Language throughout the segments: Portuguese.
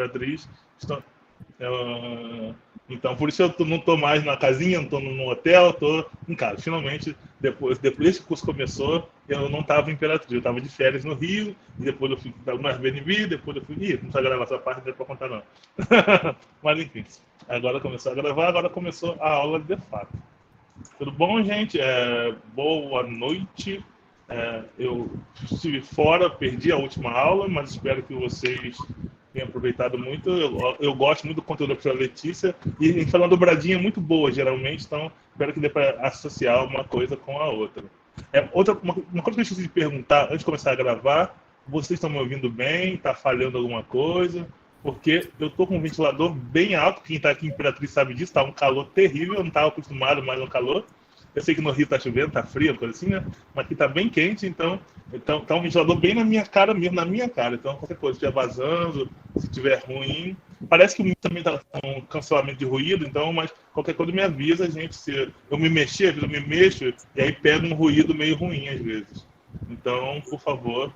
Imperatriz. Então, por isso eu não estou mais na casinha, não estou no hotel, estou em casa. Finalmente, depois que o curso começou, eu não estava em Imperatriz, eu estava de férias no Rio, e depois eu fui no Airbnb, depois eu fui... Ih, não precisa gravar essa parte, não é para contar não. Mas enfim, agora começou a gravar, agora começou a aula de fato. Tudo bom, gente? Boa noite. Eu estive fora, perdi a última aula, mas espero que vocês tenham aproveitado muito. Eu gosto muito do conteúdo da professora Letícia e falando dobradinha é muito boa, geralmente, então espero que dê para associar uma coisa com a outra. Uma coisa que eu esqueci de perguntar antes de começar a gravar: vocês estão me ouvindo bem? Está falhando alguma coisa? Porque eu estou com um ventilador bem alto, quem está aqui em Imperatriz sabe disso, está um calor terrível, eu não estava acostumado mais ao calor. Eu sei que no Rio está chovendo, está frio, coisa assim, né? Mas aqui está bem quente, então tá um ventilador bem na minha cara mesmo, na minha cara. Então, qualquer coisa, se estiver vazando, se estiver ruim. Parece que o meu também está com um cancelamento de ruído, então, mas qualquer coisa me avisa, gente. Se eu me mexer, às vezes eu me mexo, e aí pega um ruído meio ruim, às vezes. Então, por favor,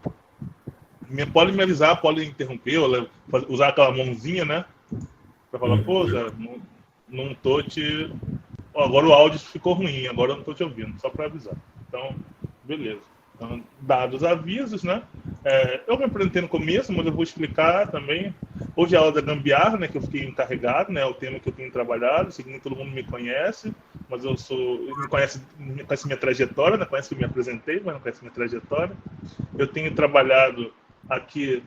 pode me avisar, pode interromper, ou usar aquela mãozinha, né? Para falar, pô, Zé, não tô te... Agora o áudio ficou ruim, agora eu não estou te ouvindo, só para avisar. Então, beleza. Então, dados os avisos, né? Eu me apresentei no começo, mas eu vou explicar também. Hoje é a aula da gambiarra, né? Que eu fiquei encarregado, né? É o tema que eu tenho trabalhado. Sei que nem todo mundo me conhece, mas me conhece minha trajetória, né? Conhece que eu me apresentei, mas não conhece minha trajetória. Eu tenho trabalhado aqui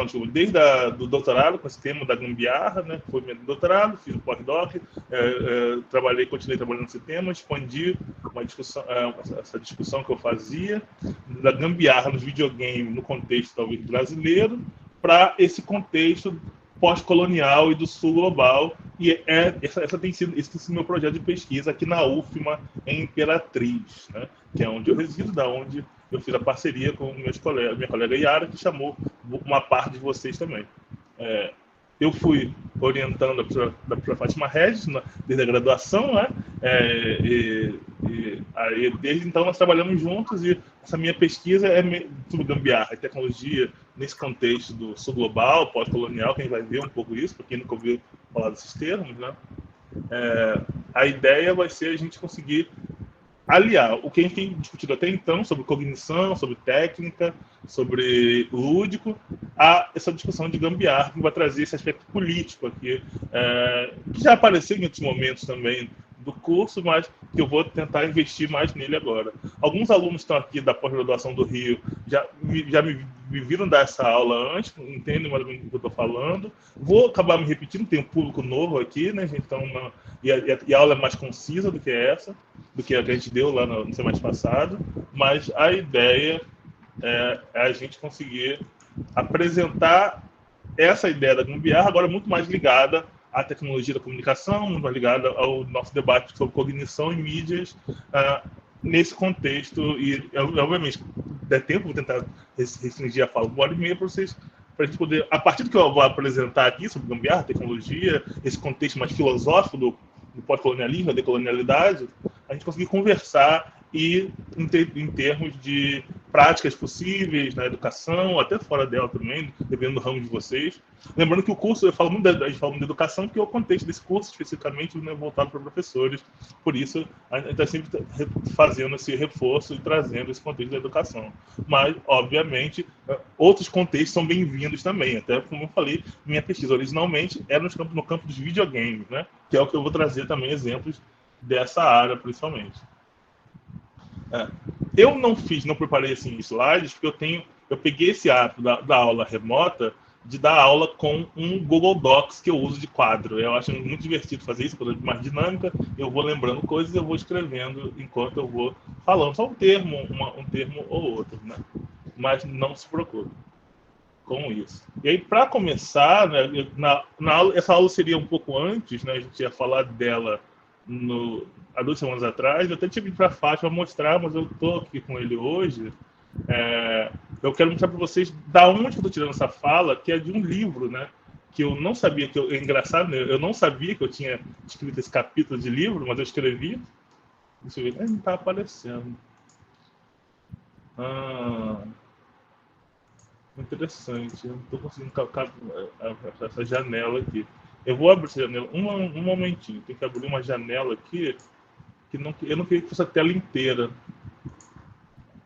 desculpa, desde do doutorado com esse tema da gambiarra, né? Foi meu doutorado, fiz o pós-doc, continuei trabalhando nesse tema, expandi essa discussão que eu fazia da gambiarra nos videogames no contexto talvez brasileiro para esse contexto pós-colonial e do sul global, e esse tem sido meu projeto de pesquisa aqui na UFMA, em Imperatriz, né? Que é onde eu resido, da onde eu fiz a parceria com minha colega Yara, que chamou uma parte de vocês também. Eu fui orientando a professora Fátima Regis desde a graduação, né? Desde então nós trabalhamos juntos, e essa minha pesquisa é sobre gambiarra e tecnologia nesse contexto do sul global, pós-colonial, que a gente vai ver um pouco isso, para quem nunca ouviu falar desses termos, né? A ideia vai ser a gente conseguir aliar o que a gente tem discutido até então sobre cognição, sobre técnica, sobre lúdico, a essa discussão de gambiarra, que vai trazer esse aspecto político aqui, que já apareceu em outros momentos também do curso, mas que eu vou tentar investir mais nele agora. Alguns alunos estão aqui da pós-graduação do Rio já me viram dar essa aula antes, entendem mais ou menos o que eu estou falando. Vou acabar me repetindo, tem um público novo aqui, né, gente? Então, e a aula é mais concisa do que essa, do que a que a gente deu lá no semestre passado, mas a ideia é a gente conseguir apresentar essa ideia da gambiarra agora muito mais ligada à tecnologia da comunicação, muito mais ligada ao nosso debate sobre cognição e mídias nesse contexto. E, obviamente, der tempo, vou tentar restringir a fala de 1h30 para vocês, para a gente poder, a partir do que eu vou apresentar aqui sobre gambiarra, tecnologia, esse contexto mais filosófico do pós-colonialismo, da decolonialidade, a gente conseguir conversar e em termos de práticas possíveis na educação, até fora dela também, dependendo do ramo de vocês. Lembrando que o curso, a gente fala muito de educação, porque é o contexto desse curso, especificamente, né, voltado para professores. Por isso, a gente está sempre fazendo esse reforço e trazendo esse contexto da educação. Mas, obviamente, outros contextos são bem-vindos também. Até, como eu falei, minha pesquisa originalmente era no campo dos videogames, né, que é o que eu vou trazer também exemplos dessa área, principalmente. Eu não preparei assim slides, porque eu peguei esse hábito da aula remota de dar aula com um Google Docs que eu uso de quadro. Eu acho muito divertido fazer isso, porque é mais dinâmica. Eu vou lembrando coisas e eu vou escrevendo enquanto eu vou falando. Só um termo ou outro, né? Mas não se preocupe com isso. E aí, para começar, né, essa aula seria um pouco antes, né? A gente ia falar dela há 2 semanas atrás. Eu até tive para a Fátima mostrar, mas eu estou aqui com ele hoje. Eu quero mostrar para vocês da onde eu estou tirando essa fala, que é de um livro, né? Que eu não sabia é engraçado, né? Eu não sabia que eu tinha escrito esse capítulo de livro, mas eu escrevi. Deixa eu ver, não está aparecendo. Interessante. Eu não estou conseguindo colocar essa janela aqui. Eu vou abrir essa janela. Um momentinho. Tem que abrir uma janela aqui que não, eu não queria que fosse a tela inteira.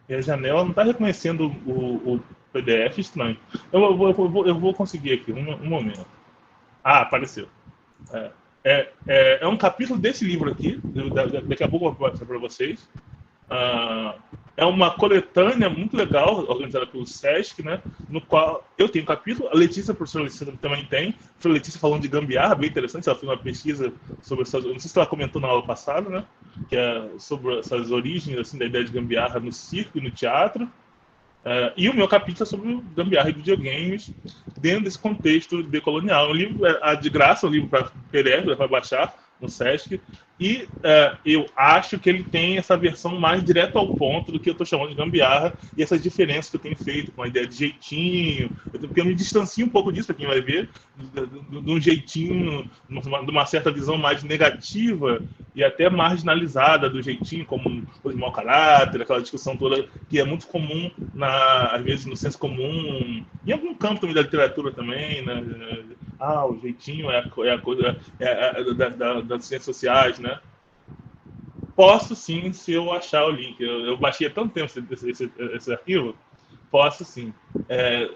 E a janela não está reconhecendo o PDF, estranho. Eu vou conseguir aqui, um momento. Ah, apareceu. É, é um capítulo desse livro aqui. Daqui a pouco eu vou mostrar para vocês. Ah, é uma coletânea muito legal, organizada pelo SESC, né? No qual eu tenho um capítulo, a Letícia, a professora Letícia, também tem. A professora Letícia falando de gambiarra, bem interessante. Ela fez uma pesquisa sobre essas. Não sei se ela comentou na aula passada, né? Que é sobre essas origens assim, da ideia de gambiarra no circo e no teatro. E o meu capítulo é sobre gambiarra e videogames dentro desse contexto decolonial. O livro é de graça, um livro para PDF, para baixar no Sesc. E eu acho que ele tem essa versão mais direta ao ponto do que eu estou chamando de gambiarra e essas diferenças que eu tenho feito com a ideia de jeitinho. Porque eu me distancio um pouco disso, para quem vai ver, de um jeitinho, de uma certa visão mais negativa e até marginalizada do jeitinho, como o de mau caráter, aquela discussão toda que é muito comum, às vezes, no senso comum, em algum campo também da literatura também, né? O jeitinho é a coisa das ciências sociais, né? Posso sim, se eu achar o link. Eu baixei há tanto tempo esse arquivo, posso sim. É,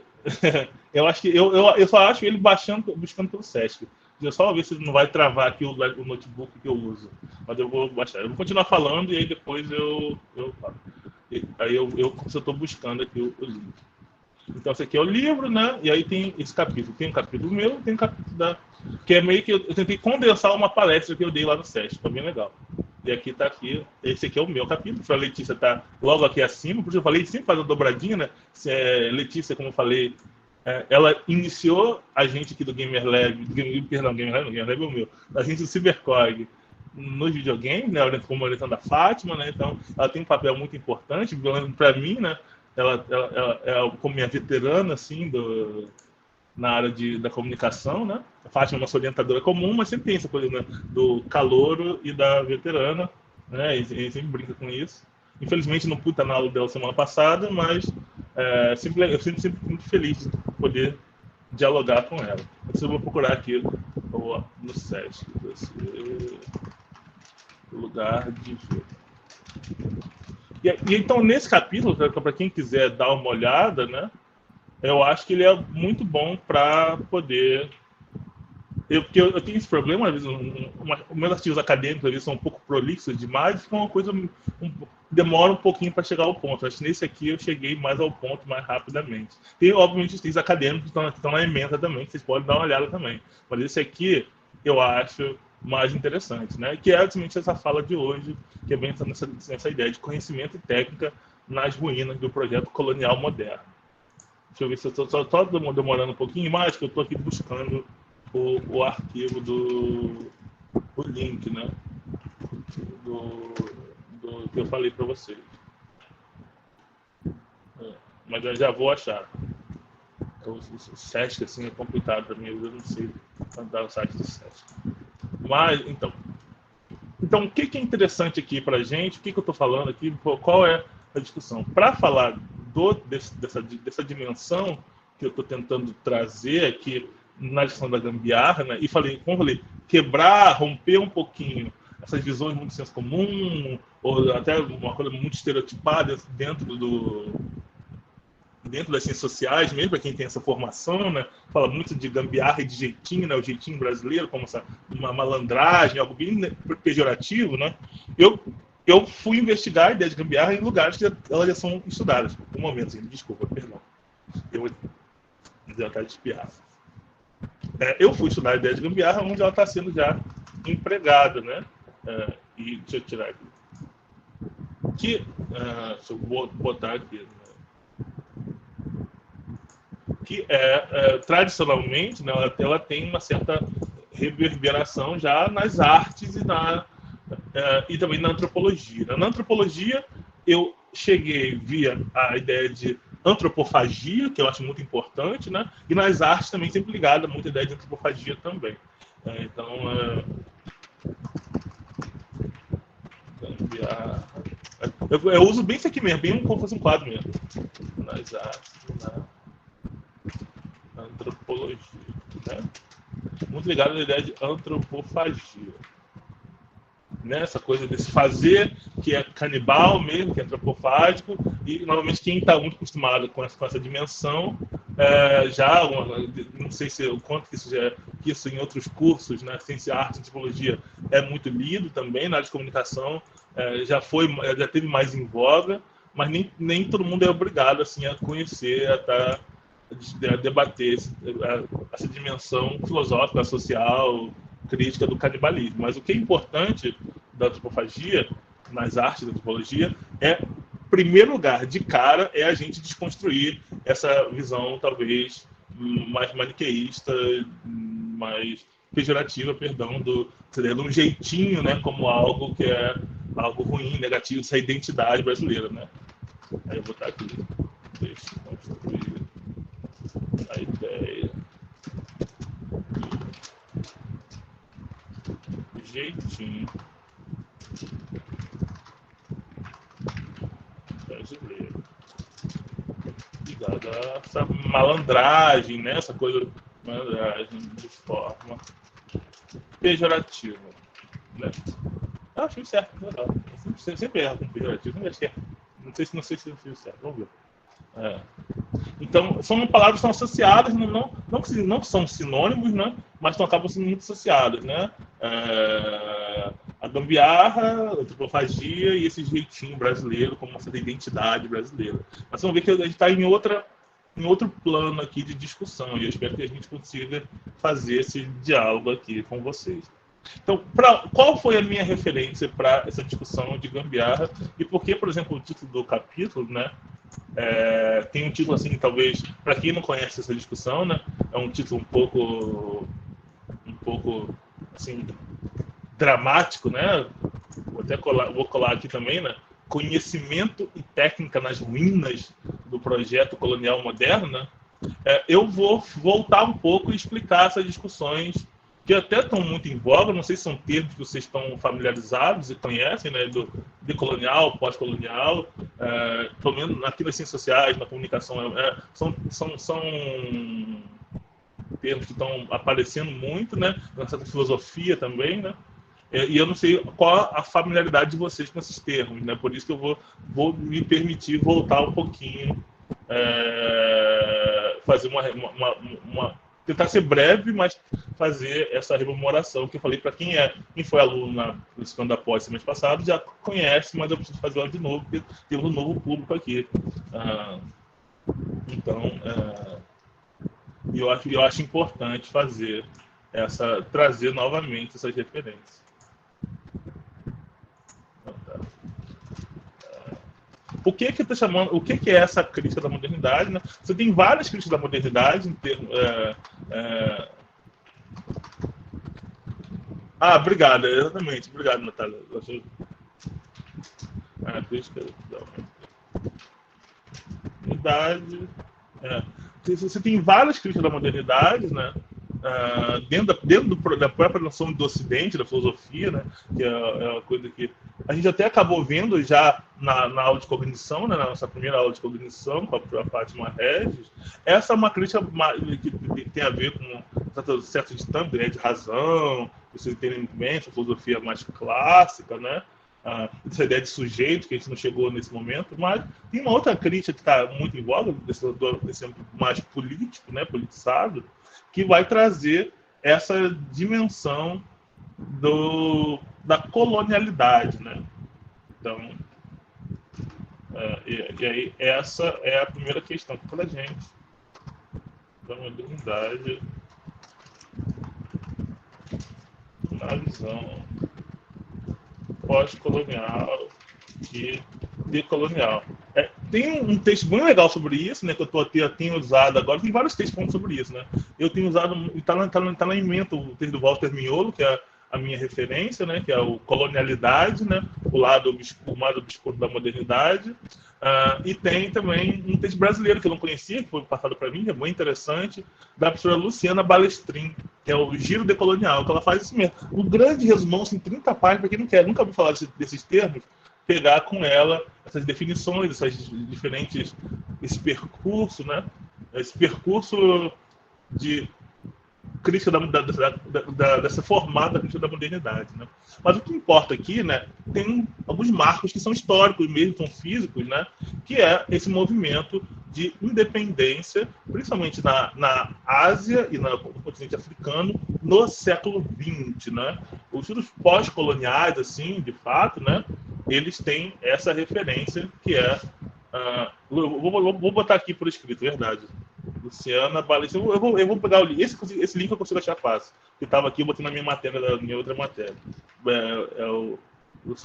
eu acho que eu só acho ele buscando pelo Sesc. Eu só ver se não vai travar aqui o notebook que eu uso. Mas eu vou baixar. Eu vou continuar falando e aí depois eu falo. Aí eu estou buscando aqui o link. Então, esse aqui é o livro, né? E aí tem esse capítulo. Tem um capítulo meu, tem um capítulo que é meio que eu tentei condensar uma palestra que eu dei lá no SESC. Foi bem legal. E aqui tá aqui. Esse aqui é o meu capítulo. A Letícia tá logo aqui acima. Porque eu falei sempre faz a dobradinha, né? Letícia, como eu falei, ela iniciou a gente aqui do Gamer Lab, Gamer Lab é o meu, a gente do Cybercog nos videogames, né? Como orientando a Fátima, né? Então, ela tem um papel muito importante, para mim, né? Ela é como minha veterana, assim, na área da comunicação, né? A Fátima é nossa orientadora comum, mas sempre tem essa coisa, né? Do calouro e da veterana, né? E sempre brinca com isso. Infelizmente não pude estar na aula dela semana passada, mas eu sempre fico muito feliz de poder dialogar com ela. Eu vou procurar aqui no site, lugar de ver. E então, nesse capítulo, para quem quiser dar uma olhada, né, eu acho que ele é muito bom para poder... Porque eu tenho esse problema, às vezes, os meus artigos acadêmicos às vezes, são um pouco prolixos demais, fica uma coisa... demora um pouquinho para chegar ao ponto. Acho que nesse aqui eu cheguei mais ao ponto, mais rapidamente. Tem, obviamente, os textos acadêmicos que estão na ementa também, que vocês podem dar uma olhada também. Mas esse aqui, eu acho mais interessante, né? Que é justamente essa fala de hoje, que é bem nessa ideia de conhecimento e técnica nas ruínas do projeto colonial moderno. Deixa eu ver se eu estou demorando um pouquinho mais, que eu estou aqui buscando o arquivo o link, né? Do que eu falei para vocês. Mas eu já vou achar. O Sesc, assim, é complicado para mim, eu não sei andar no site do Sesc. Mas, então, o que é interessante aqui para a gente? O que eu estou falando aqui? Qual é a discussão? Para falar dessa dimensão que eu estou tentando trazer aqui na discussão da gambiarra, né? E como falei, quebrar, romper um pouquinho essas visões muito senso comum, ou até uma coisa muito estereotipada dentro das ciências sociais, mesmo para quem tem essa formação, né? Fala muito de gambiarra e de jeitinho, né? O jeitinho brasileiro, como uma malandragem, algo bem pejorativo, né? Eu fui investigar a ideia de gambiarra em lugares que elas já são estudadas. Um momento, assim, desculpa, perdão. Eu vou tentar espirrar. Eu fui estudar a ideia de gambiarra onde ela está sendo já empregada, né? E deixa eu tirar aqui. Deixa eu botar aqui. Né? Que tradicionalmente, né, ela tem uma certa reverberação já nas artes e também na antropologia. Na antropologia, eu cheguei via a ideia de antropofagia, que eu acho muito importante, né? E nas artes também sempre ligada muito a ideia de antropofagia também. Então, eu uso bem isso aqui mesmo, bem como se fosse um quadro mesmo. Nas artes, antropologia, né? Muito ligado à ideia de antropofagia. Né? Essa coisa desse fazer, que é canibal mesmo, que é antropofágico, e normalmente quem está muito acostumado com essa dimensão, não sei se o quanto que que isso em outros cursos, né, ciência, arte, antropologia, é muito lido também, na área de comunicação, já teve mais em voga, mas nem todo mundo é obrigado assim, a conhecer, a debater essa dimensão filosófica, social, crítica do canibalismo. Mas o que é importante da antropofagia, nas artes da antropologia, em primeiro lugar, de cara, é a gente desconstruir essa visão, talvez, mais maniqueísta, mais pejorativa, perdão, de um jeitinho, né, como algo que é algo ruim, negativo, essa identidade brasileira, né? Aí eu vou botar aqui, deixa eu construir a ideia do jeitinho brasileiro, ligado a essa malandragem, né? Essa coisa de malandragem de forma pejorativa, né? Eu acho certo, legal. Eu sempre erro com pejorativo, não sei se eu fiz certo, vamos ver. Então, são palavras que estão associadas, não são sinônimos, né? Mas acabam sendo muito associadas, né? A gambiarra, a antropofagia e esse jeitinho brasileiro, como essa identidade brasileira. Mas vamos ver que a gente está em outro plano aqui de discussão, e eu espero que a gente consiga fazer esse diálogo aqui com vocês. Então, qual foi a minha referência para essa discussão de gambiarra e por que, por exemplo, o título do capítulo, né, tem um título assim, talvez, para quem não conhece essa discussão, né, é um título um pouco assim, dramático, né? Vou colar aqui também, né? Conhecimento e técnica nas ruínas do projeto colonial moderno, né? Eu vou voltar um pouco e explicar essas discussões que até estão muito em voga, não sei se são termos que vocês estão familiarizados e conhecem, né, do decolonial, pós-colonial, pelo menos aqui nas ciências sociais, na comunicação, são termos que estão aparecendo muito, né, na certa filosofia também, né, e eu não sei qual a familiaridade de vocês com esses termos, né, por isso que eu vou me permitir voltar um pouquinho, fazer tentar ser breve, mas fazer essa rememoração que eu falei para quem foi aluno na segunda pós semestre passado já conhece, mas eu preciso fazer ela de novo, porque temos um novo público aqui. Então, eu acho importante trazer novamente essas referências. O que eu tô chamando, o que é essa crítica da modernidade, né? Você tem várias críticas da modernidade em termos. Obrigado, exatamente. Obrigado, Natália. Crítica da modernidade. Você tem várias críticas da modernidade, né? Dentro da própria noção do Ocidente, da filosofia, né? Que é uma coisa que a gente até acabou vendo já na aula de cognição, né? Na nossa primeira aula de cognição, com a Fátima Regis. Essa é uma crítica que tem a ver com certo ditame, né? De razão, esse entendimento, a filosofia mais clássica, né? Essa ideia de sujeito, que a gente não chegou nesse momento, mas tem uma outra crítica que está muito em voga, desse âmbito mais político, né? Politizado, que vai trazer essa dimensão da colonialidade, né? Então, e aí essa é a primeira questão para a gente, da modernidade na visão pós-colonial e decolonial. Tem um texto bem legal sobre isso, né, que eu tenho usado agora. Tem vários textos falando sobre isso, né? Eu tenho usado, está lá em mente o texto do Walter Miolo, que é a minha referência, né, que é o Colonialidade, né, o lado obscuro da modernidade. E tem também um texto brasileiro que eu não conhecia, que foi passado para mim, que é muito interessante, da professora Luciana Balestrin, que é o Giro Decolonial, que ela faz isso mesmo. Um grande resumão, assim, 30 páginas, para quem nunca ouviu falar desses termos, pegar com ela essas definições, esse percurso, né? Esse percurso de crítica dessa formada crítica da modernidade, né? Mas o que importa aqui, né, tem alguns marcos que são históricos mesmo, são físicos, né, que é esse movimento de independência, principalmente na Ásia e no continente africano, no século XX, né? Os estudos pós-coloniais, assim, de fato, né, eles têm essa referência que é vou botar aqui por escrito, verdade. Luciana Balestra. Eu vou pegar esse link eu consigo achar fácil. Que estava aqui, eu botei na minha matéria, na minha outra matéria.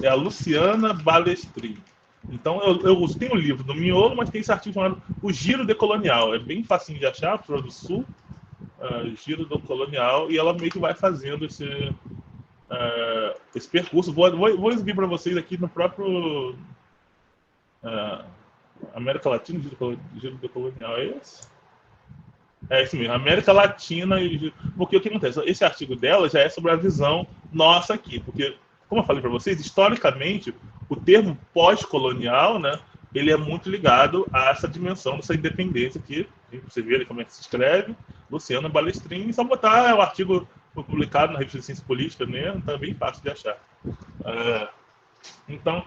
É a Luciana Balestrin. Então, eu tenho um livro do Miolo, mas tem esse artigo chamado O Giro Decolonial. É bem facinho de achar, Flor do Sul, Giro Decolonial, e ela meio que vai fazendo esse percurso. Vou exibir para vocês aqui no próprio América Latina, Giro Decolonial. É esse? É isso mesmo, América Latina. Porque o que acontece? Esse artigo dela já é sobre a visão nossa aqui. Porque, como eu falei para vocês, historicamente, o termo pós-colonial, né, ele é muito ligado a essa dimensão dessa independência aqui. Você vê como é que se escreve, Luciana Balestrin. Só botar o artigo publicado na revista de Ciência Política mesmo, tá bem fácil de achar. Então,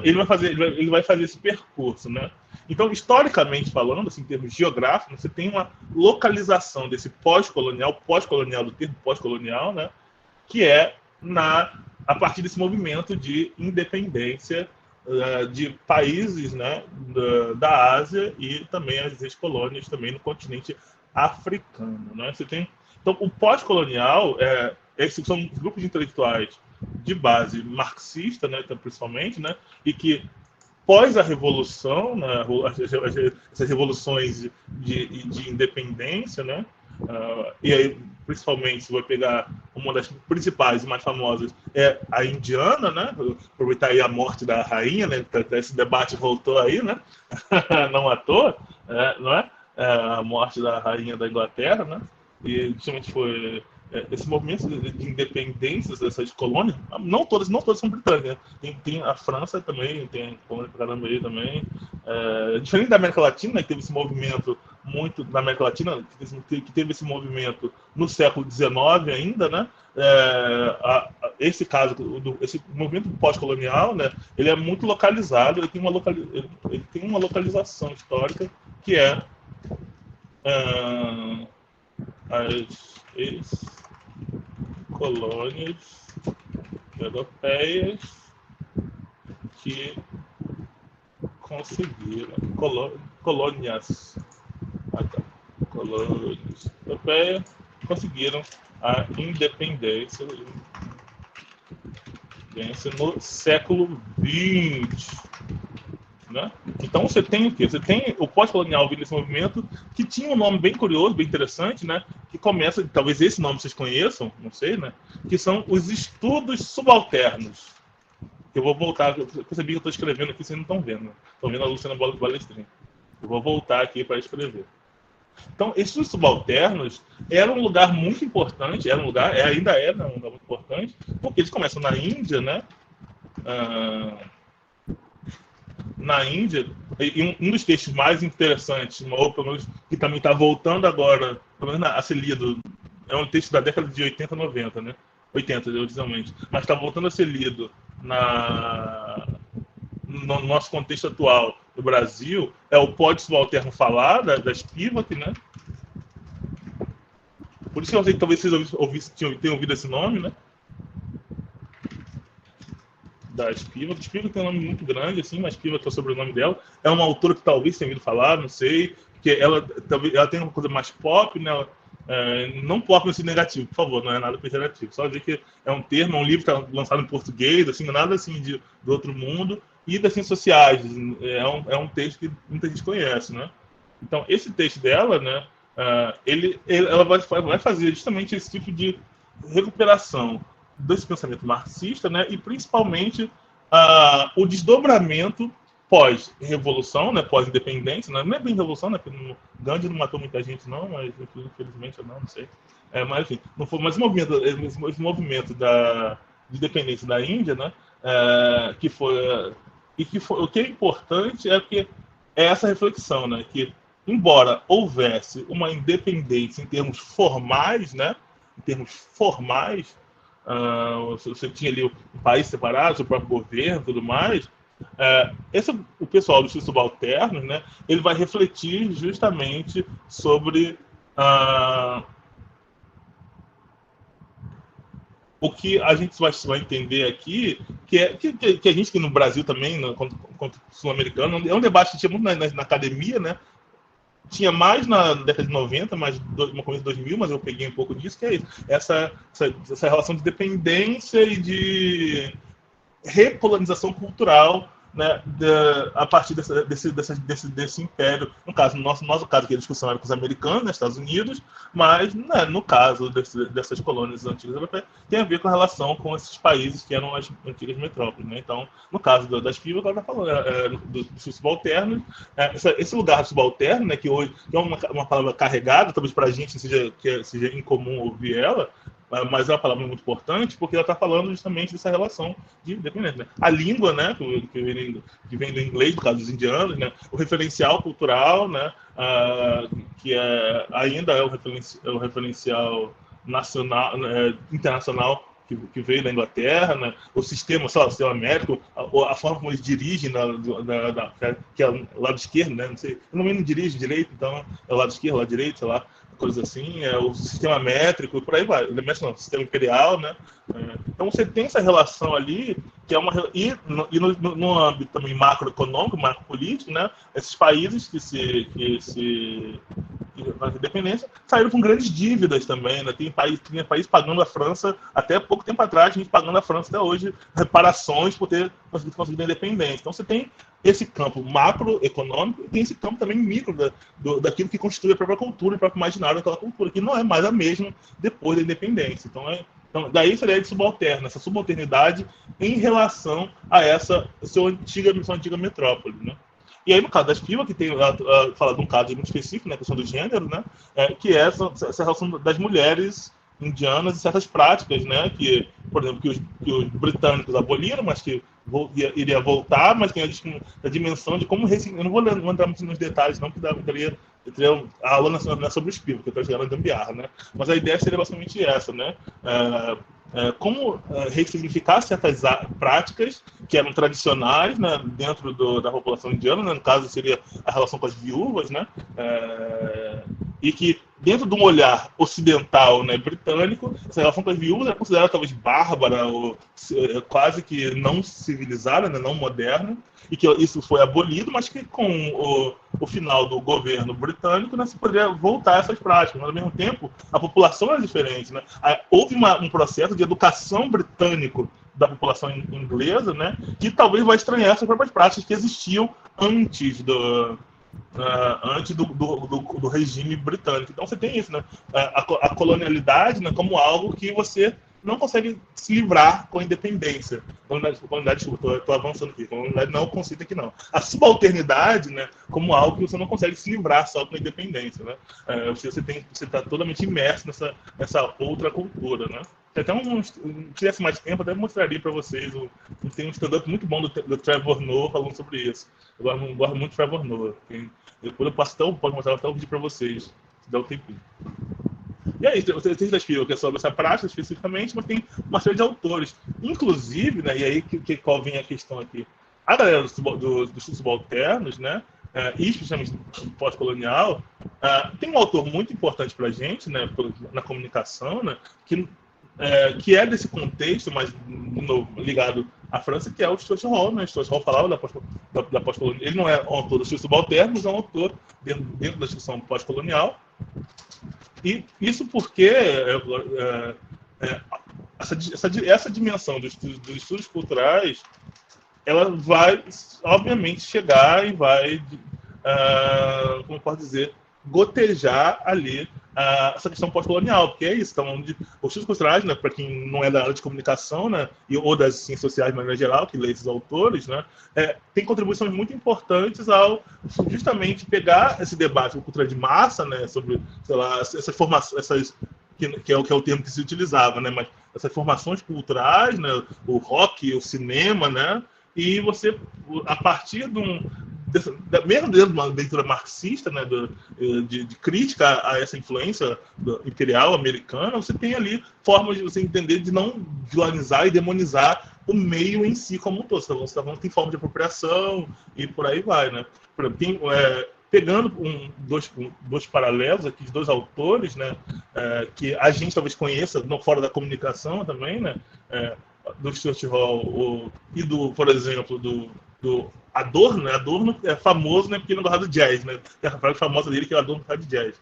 ele vai fazer esse percurso, né? Então, historicamente falando, assim, em termos geográficos, você tem uma localização desse pós-colonial do termo pós-colonial, né? Que é a partir desse movimento de independência de países, né, da Ásia e também as ex-colônias também no continente africano, né? Você tem, então, o pós-colonial, esses são grupos de intelectuais de base marxista, né, então, principalmente, né, e que pós a revolução, né, essas revoluções de independência, né, e aí principalmente se vai pegar uma das principais e mais famosas é a indiana, né, aproveitar aí a morte da rainha, né, esse debate voltou aí, né, não à toa, não é, a morte da rainha da Inglaterra, né, e justamente foi esse movimento de independência dessas colônias, não todas são britânicas, né? Tem a França também, tem colônia pra caramba aí também. Diferente da América Latina, né, que teve esse movimento muito na América Latina, que teve esse movimento no século XIX ainda, né? Esse caso, esse movimento pós-colonial, né, ele é muito localizado, ele tem uma localização histórica que é as ex-colônias europeias que conseguiram colônias europeias conseguiram a independência no século XX. Né? Então você tem o quê? Você tem o pós-colonial vindo desse movimento que tinha um nome bem curioso, bem interessante, né? Que começa, talvez esse nome vocês conheçam, não sei, né? Que são os estudos subalternos. Eu vou voltar, eu percebi que eu estou escrevendo aqui, vocês não estão vendo. Né? Estão vendo a Luciana Balestrin. Eu vou voltar aqui para escrever. Então, esses subalternos eram um lugar muito importante, ainda é um lugar muito importante, porque eles começam na Índia, né? Na Índia, e um dos textos mais interessantes, que também está voltando agora, pelo menos a ser lido, é um texto da década de 80, 90, né? 80, originalmente, mas está voltando a ser lido no nosso contexto atual do Brasil, é o Pós-Subalterno Falar, da Spivak, né? Por isso que eu sei que talvez vocês tenham ouvido esse nome, né? Da Spivak. Spivak tem um nome muito grande, assim, mas Spivak é o sobrenome dela. É uma autora que talvez tenha ouvido falar, não sei, porque ela tem uma coisa mais pop, né? Não pop no sentido negativo, por favor, não é nada pejorativo. Só dizer que é um termo, é um livro que está lançado em português, assim, nada assim do outro mundo, e das ciências sociais. É um texto que muita gente conhece, né? Então, esse texto dela, né? Ela vai fazer justamente esse tipo de recuperação desse pensamento marxista, né, e principalmente o desdobramento pós-revolução, né, pós-independência, né, não é bem revolução, né, porque Gandhi não matou muita gente não, mas infelizmente não sei. Mas enfim, não foi mais esse movimento de independência da Índia, né, o que é importante é que é essa reflexão, né, que embora houvesse uma independência em termos formais, né? Em termos formais, você tinha ali um país separado, seu próprio governo, tudo mais. O pessoal dos subalternos, né? Ele vai refletir justamente sobre o que a gente vai entender aqui, que a gente que no Brasil também, quanto sul-americano, é um debate que tinha muito na academia, né? Tinha mais na década de 90, mais no começo de 2000, mas eu peguei um pouco disso, que é isso. Essa relação de dependência e de recolonização cultural, né, a partir desse império. No caso, no nosso caso, que a discussão era com os americanos, né, Estados Unidos, mas né, no caso dessas colônias antigas europeias, tem a ver com a relação com esses países que eram as antigas metrópoles. Né? Então, no caso das FIBA, ela está falando dos subalternos, esse lugar subalterno, né, que hoje que é uma palavra carregada, talvez para a gente seja incomum ouvir ela, mas é uma palavra muito importante porque ela está falando justamente dessa relação de dependência. Né? A língua, né, que vem do inglês, no caso dos indianos, né, o referencial cultural, né, que ainda é o referencial nacional, internacional que veio da Inglaterra, né, o sistema médico, a forma como eles dirigem, que é o lado esquerdo, né, não sei, eu não dirige direito, então é o lado esquerdo, o lado direito, sei lá, coisas assim, o sistema métrico, por aí vai, o sistema imperial, né? Então você tem essa relação ali, que é no âmbito também macroeconômico, macropolítico, né? Esses países que na independência saíram com grandes dívidas também, né? Tinha país pagando a França, até pouco tempo atrás, a gente pagando a França até hoje, reparações por ter conseguido a independência. Então você tem esse campo macroeconômico e tem esse campo também micro daquilo que constitui a própria cultura, o próprio imaginário daquela cultura, que não é mais a mesma depois da independência. Então daí seria de subalterno, essa subalternidade em relação a essa sua antiga metrópole, né? E aí, no caso das FIBA, que tem fala de um caso muito específico, né, a questão do gênero, né, que é essa relação das mulheres indianas e certas práticas, né, que, por exemplo, que os britânicos aboliram, mas que iria voltar, mas tem a dimensão de como eu não vou entrar muito nos detalhes, não, porque daria a aula nacional sobre os FIBA, que eu estou chegando na gambiarra, né, mas a ideia seria basicamente essa, né, como ressignificar certas práticas que eram tradicionais, né, dentro da população indiana, né, no caso seria a relação com as viúvas, né, e que dentro de um olhar ocidental, né, britânico, essa relação com as viúvas é considerada talvez bárbara ou quase que não civilizada, né, não moderna, e que isso foi abolido, mas que com o final do governo britânico, né, se poderia voltar a essas práticas, mas ao mesmo tempo a população era diferente, né? Houve um processo de educação britânico da população inglesa, né, que talvez vai estranhar essas próprias práticas que existiam antes do regime britânico. Então você tem isso, né? A colonialidade, né, como algo que você não consegue se livrar com a independência. Estou avançando aqui. Colonialidade não é o conceito aqui, não. A subalternidade, né, como algo que você não consegue se livrar só com a independência. Né? Você está totalmente imerso nessa outra cultura. Né? Se tivesse mais tempo, até mostraria para vocês. Tem um stand-up muito bom do Trevor Noah falando sobre isso. Eu gosto muito do Trevor Noah. Depois eu posso mostrar até o vídeo para vocês, se der um tempinho. E aí, tem das FIBA, que é sobre essa prática especificamente, mas tem uma série de autores. Inclusive, né, e aí qual vem a questão aqui? A galera dos subalternos, né, e especialmente do pós-colonial, tem um autor muito importante para a gente, né, na comunicação, né, que é desse contexto, mas de novo, ligado à França, que é o Stuart Hall. Né? Stuart Hall falava da pós-colonial. Ele não é um autor dos subalternos, mas é um autor dentro da discussão pós-colonial. E isso porque essa dimensão dos estudos culturais, ela vai, obviamente, chegar e vai, como pode dizer, gotejar ali essa questão pós-colonial, porque é isso. Então, os estudos culturais, né, para quem não é da área de comunicação, né, ou das ciências sociais de maneira geral, que lê esses autores, né, tem contribuições muito importantes ao justamente pegar esse debate com cultura de massa, né, sobre, sei lá, essas formações, que é o termo que se utilizava, né, mas essas formações culturais, né, o rock, o cinema, né, e você, a partir mesmo dentro de uma leitura marxista, né, de crítica a essa influência imperial americana, você tem ali formas de você entender de não vilanizar e demonizar o meio em si como um todo. Você está falando que tem forma de apropriação e por aí vai, né? Por exemplo, pegando dois paralelos aqui de dois autores, né, que a gente talvez conheça, não fora da comunicação também, né, do Stuart Hall e por exemplo, do Adorno, né? Adorno é famoso, né, porque ele não gostava do jazz, né? Tem a frase famosa dele que o Adorno faz de jazz.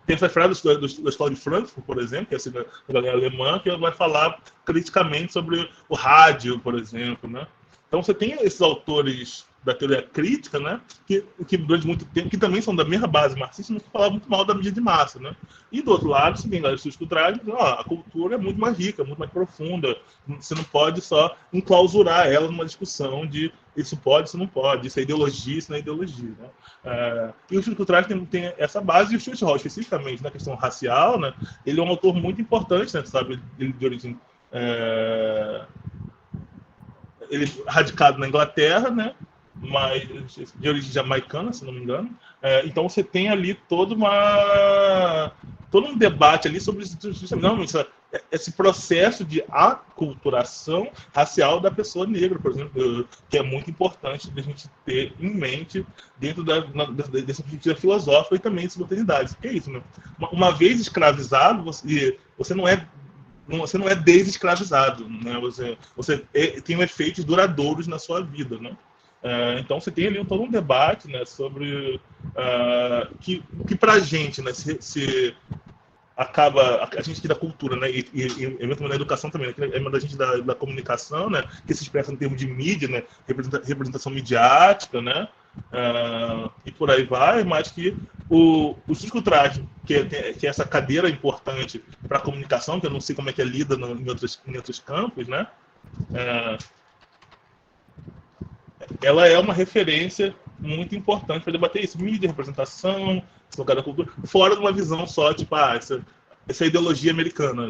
Tem essa frase da escola de Frankfurt, por exemplo, que é a galera alemã, que vai falar criticamente sobre o rádio, por exemplo, né? Então você tem esses autores da teoria crítica, né, que durante muito tempo, que também são da mesma base marxista, mas que falavam muito mal da mídia de massa, né? E do outro lado, você tem galera culturais, a cultura é muito mais rica, muito mais profunda. Você não pode só enclausurar ela numa discussão de isso pode, isso não pode, isso é ideologia, isso não é ideologia, né? E o Stuart culturais tem essa base, e o Stuart Hall, especificamente na questão racial, né, ele é um autor muito importante, né, sabe, ele de origem ele radicado na Inglaterra, né, mas de origem jamaicana, se não me engano. Então você tem ali todo um debate ali sobre esse processo de aculturação racial da pessoa negra, por exemplo, que é muito importante a gente ter em mente dentro dessa perspectiva filosófica e também de modernidade. Que é isso, né? Uma vez escravizado, você não é desescravizado, né? Você tem efeitos duradouros na sua vida, né? Então você tem ali todo um debate, né, sobre que para a gente, né, se acaba a gente aqui da cultura, né, e eventualmente da educação também, né, é uma da gente da comunicação, né, que se expressa em termos de mídia, né, representação midiática, né, e por aí vai, mas que o Culturais, que é essa cadeira importante para a comunicação, que eu não sei como é que é lida em outros campos, né, ela é uma referência muito importante para debater isso. Mídia, representação, lugar da cultura, fora de uma visão só, tipo, essa ideologia americana.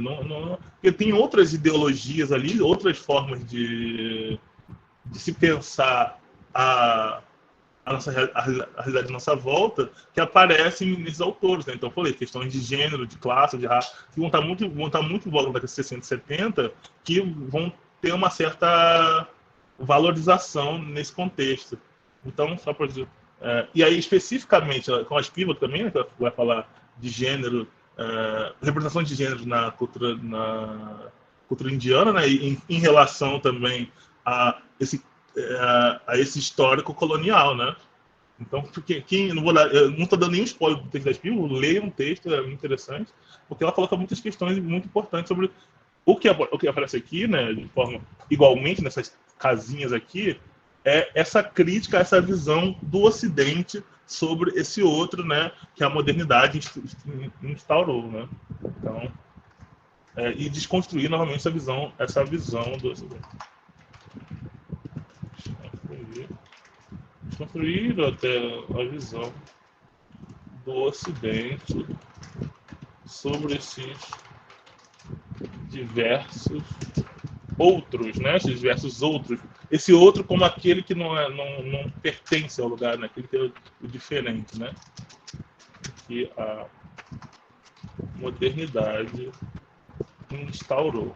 Porque tem outras ideologias ali, outras formas de se pensar a realidade da nossa volta, que aparecem nesses autores, né? Então, eu falei, questões de gênero, de classe, de raça, que vão estar muito em voga daqui a 60, 70, que vão ter uma certa valorização nesse contexto. Então, só para dizer... e aí, especificamente, com a Spivak também, né, que vai falar de gênero, representação de gênero na cultura indiana, né, e em relação também a esse histórico colonial, né? Então, eu não estou dando nenhum spoiler do texto da Spivak, leia um texto, é muito interessante, porque ela coloca muitas questões muito importantes sobre o que aparece aqui, né, de forma igualmente nessas casinhas aqui, é essa crítica, essa visão do Ocidente sobre esse outro, né, que a modernidade instaurou, né? Então, e desconstruir novamente essa visão do Ocidente. Desconstruir até a visão do Ocidente sobre esses diversos outros, né? Esses diversos outros. Esse outro como aquele que não pertence ao lugar, né? Aquele que é o diferente, né? Que a modernidade instaurou.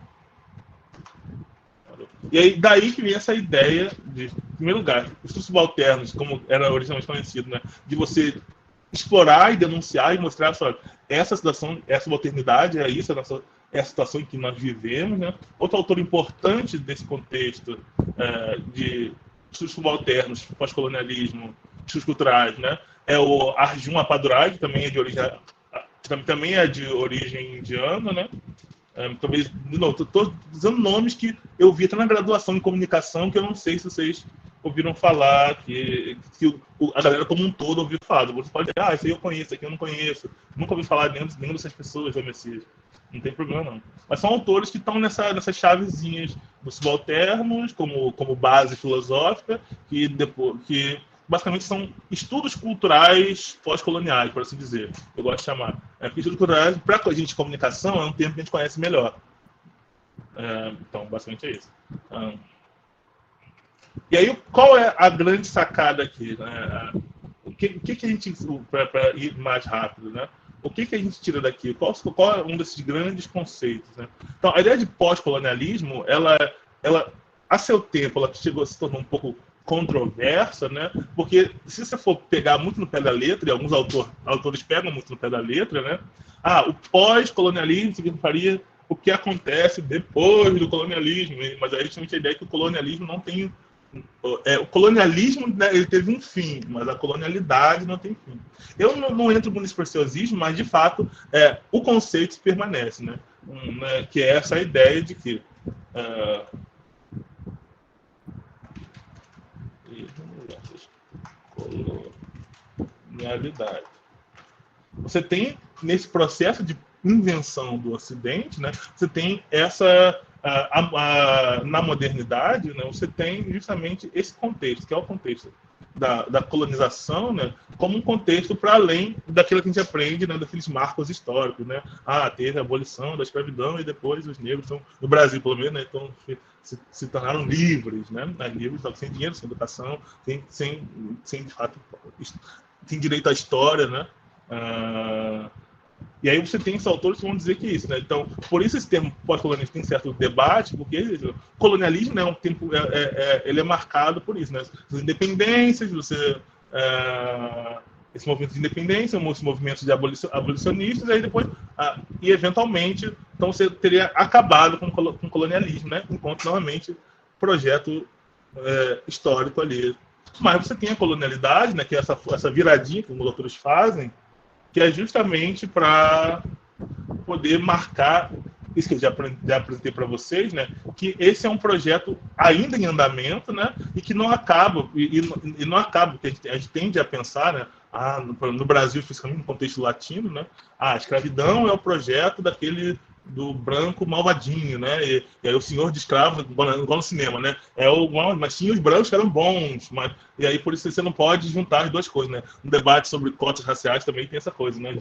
E aí, daí que vem essa ideia de, em primeiro lugar, os subalternos, como era originalmente conhecido, né? De você explorar e denunciar e mostrar essa situação, essa modernidade, é isso, é a situação em que nós vivemos, né? Outro autor importante desse contexto de estudos subalternos, pós-colonialismo, estudos culturais, né? É o Arjun Apaduraj, que também é de origem indiana, né? Talvez, não, estou usando nomes que eu vi até na graduação em comunicação, que eu não sei se vocês ouviram falar, que a galera como um todo ouviu falar. Você pode dizer, esse aí eu conheço, esse aqui eu não conheço. Nunca ouvi falar de nenhuma dessas pessoas, da Messias. Não tem problema, não. Mas são autores que estão nessas chavezinhas dos subalternos, como base filosófica, que basicamente são estudos culturais pós-coloniais, por assim dizer. Eu gosto de chamar. Porque estudos culturais, para a gente de comunicação, é um termo que a gente conhece melhor. Então, basicamente é isso. E aí, qual é a grande sacada aqui, né? O que a gente, para ir mais rápido, né? O que a gente tira daqui? Qual é um desses grandes conceitos, né? Então, a ideia de pós-colonialismo, ela, a seu tempo, ela chegou a se tornar um pouco controversa, né? Porque se você for pegar muito no pé da letra, e alguns autores pegam muito no pé da letra, né? O pós-colonialismo significaria o que acontece depois do colonialismo, mas aí justamente a ideia é que o colonialismo não tem o colonialismo, né, ele teve um fim, mas a colonialidade não tem fim. Eu não entro nesse preciosismo, mas de fato o conceito permanece, né? Que é essa ideia de que colonialidade. Você tem nesse processo de invenção do Ocidente, né? Você tem essa na modernidade, né, você tem justamente esse contexto, que é o contexto da colonização, né, como um contexto para além daquilo que a gente aprende, né, daqueles marcos históricos, né? Teve a abolição da escravidão e depois os negros estão, no Brasil pelo menos, né, então se tornaram livres, né? Livres, sem dinheiro, sem educação, sem de fato, sem direito à história, né? E aí você tem esses autores que vão dizer que é isso, né? Então, por isso esse termo pós-colonialismo tem certo debate, porque o colonialismo, né, ele é marcado por isso, né? As independências, esse movimento de independência, esses movimentos de abolicionistas, aí depois, e eventualmente, então você teria acabado com o colonialismo, né? Enquanto novamente projeto histórico ali. Mas você tem a colonialidade, né? Que é essa viradinha que os autores fazem, que é justamente para poder marcar isso que eu já apresentei para vocês, né? Que esse é um projeto ainda em andamento, né? E que não acaba, e não acaba, porque a gente tende a pensar, né? No Brasil, especialmente no contexto latino, né? A escravidão é o projeto do branco malvadinho, né? E aí o senhor de escravo, igual no cinema, né? Mas sim, os brancos que eram bons, e aí por isso você não pode juntar as duas coisas, né? No debate sobre cotas raciais também tem essa coisa, né?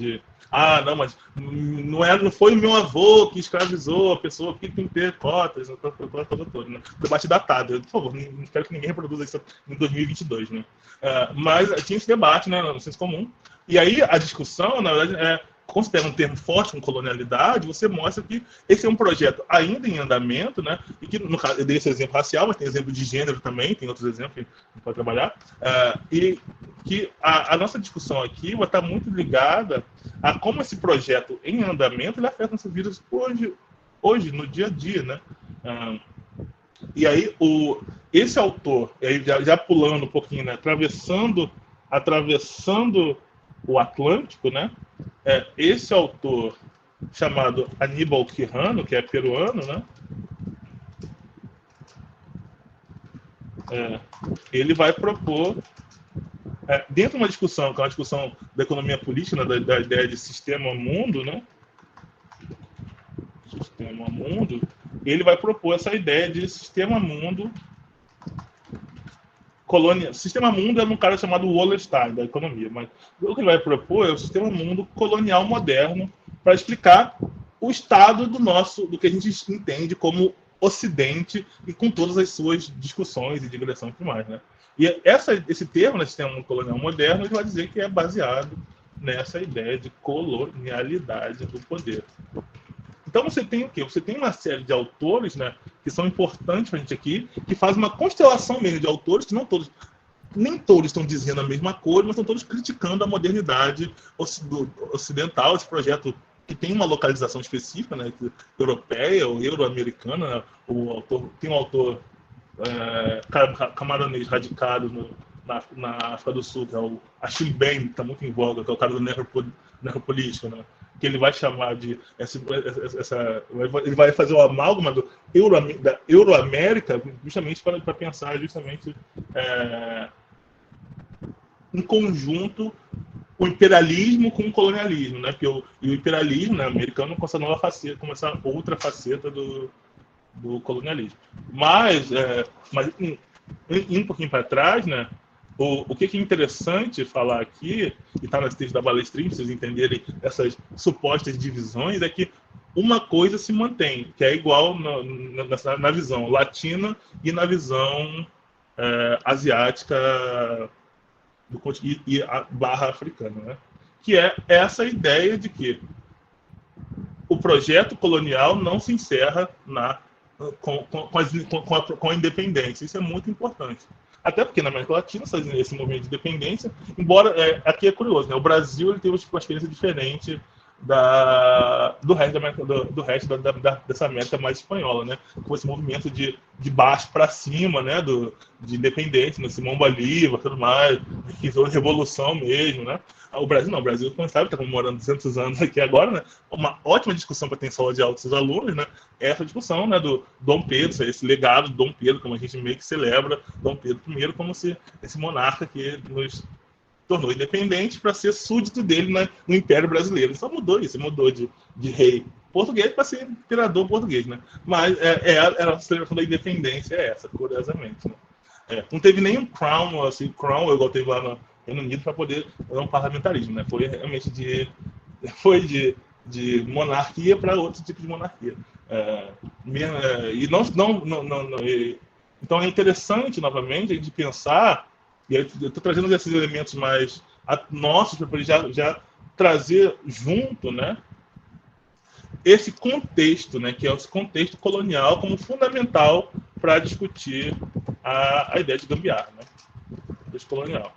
Não, mas não foi o meu avô que escravizou a pessoa que tem que ter cotas, toda, né? Debate datado, por favor, não espero que ninguém reproduza isso em 2022, né? Mas tinha esse debate, né? No senso comum. E aí a discussão, na verdade, considera um termo forte com colonialidade, você mostra que esse é um projeto ainda em andamento, né? E que, no caso, eu dei esse exemplo racial, mas tem exemplo de gênero também, tem outros exemplos que a gente pode trabalhar, e que a nossa discussão aqui vai estar muito ligada a como esse projeto em andamento ele afeta nossas vidas hoje no dia a dia, né? E aí, esse autor, aí já pulando um pouquinho, né? Atravessando o Atlântico, né? Esse autor chamado Aníbal Quijano, que é peruano, né? Ele vai propor, dentro de uma discussão, que é uma discussão da economia política, né, da ideia de sistema-mundo, né? Sistema-mundo, ele vai propor essa ideia de sistema-mundo colonial. Sistema-mundo é um cara chamado Wallerstein, da economia, mas o que ele vai propor é o sistema-mundo colonial moderno para explicar o estado do que a gente entende como Ocidente e com todas as suas discussões e digressões e tudo mais, né? E esse termo, né, sistema colonial moderno, ele vai dizer que é baseado nessa ideia de colonialidade do poder. Então você tem o quê? Você tem uma série de autores, né, que são importantes para a gente aqui, que faz uma constelação mesmo de autores que nem todos estão dizendo a mesma coisa, mas estão todos criticando a modernidade ocidental, esse projeto que tem uma localização específica, né, europeia ou euro-americana, né? Tem um autor camaronês radicado na África do Sul, que é o Achille Mbembe, que está muito em voga, que é o cara do necropolítica, né? Que ele vai chamar de ele vai fazer o amálgama da Euroamérica justamente para pensar justamente em conjunto o imperialismo com o colonialismo, né? Porque o imperialismo, né, americano com essa nova faceta, com essa outra faceta do colonialismo. Mas indo um pouquinho para trás, né? O que é interessante falar aqui, e está nas textos da Balestrin, para vocês entenderem essas supostas divisões, é que uma coisa se mantém, que é igual na visão latina e na visão asiática e a barra africana, né? Que é essa ideia de que o projeto colonial não se encerra com a independência. Isso é muito importante. Até porque na América Latina, esse movimento de independência, embora aqui é curioso, né? O Brasil ele teve uma experiência diferente do resto, dessa América mais espanhola, né? Com esse movimento de baixo para cima, né? De independência, né? Simão Bolívar, tudo mais, que revolução mesmo, né? O Brasil não, o Brasil, como sabe, está comemorando 200 anos aqui agora, né? Uma ótima discussão para ter em sala de aula com seus alunos, né? É essa discussão, né? Do Dom Pedro, esse legado do Dom Pedro, como a gente meio que celebra Dom Pedro I como se esse monarca que nos tornou independente para ser súdito dele no Império Brasileiro. Ele só mudou isso, mudou de rei português para ser imperador português, né? Mas a celebração da independência é essa, curiosamente, né? Não teve nenhum crown, assim, igual teve lá no Reino Unido para poder dar um parlamentarismo, né? Foi realmente de monarquia para outro tipo de monarquia. Então é interessante, novamente, a gente pensar, e eu estou trazendo esses elementos mais nossos para poder já trazer junto, né, esse contexto, né, que é esse contexto colonial como fundamental para discutir a ideia de gambiarra, né, contexto colonial.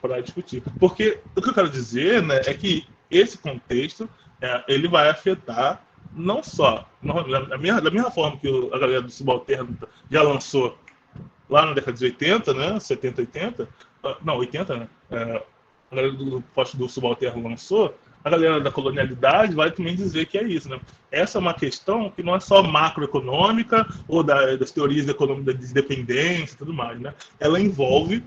Para discutir. Porque o que eu quero dizer, né, é que esse contexto ele vai afetar não só da mesma forma que a galera do subalterno já lançou lá na década de 80, né, 70, 80, não, 80, né, a galera do posto do subalterno lançou, a galera da colonialidade vai também dizer que é isso, né? Essa é uma questão que não é só macroeconômica ou das teorias econômicas da independência e tudo mais, né? Ela envolve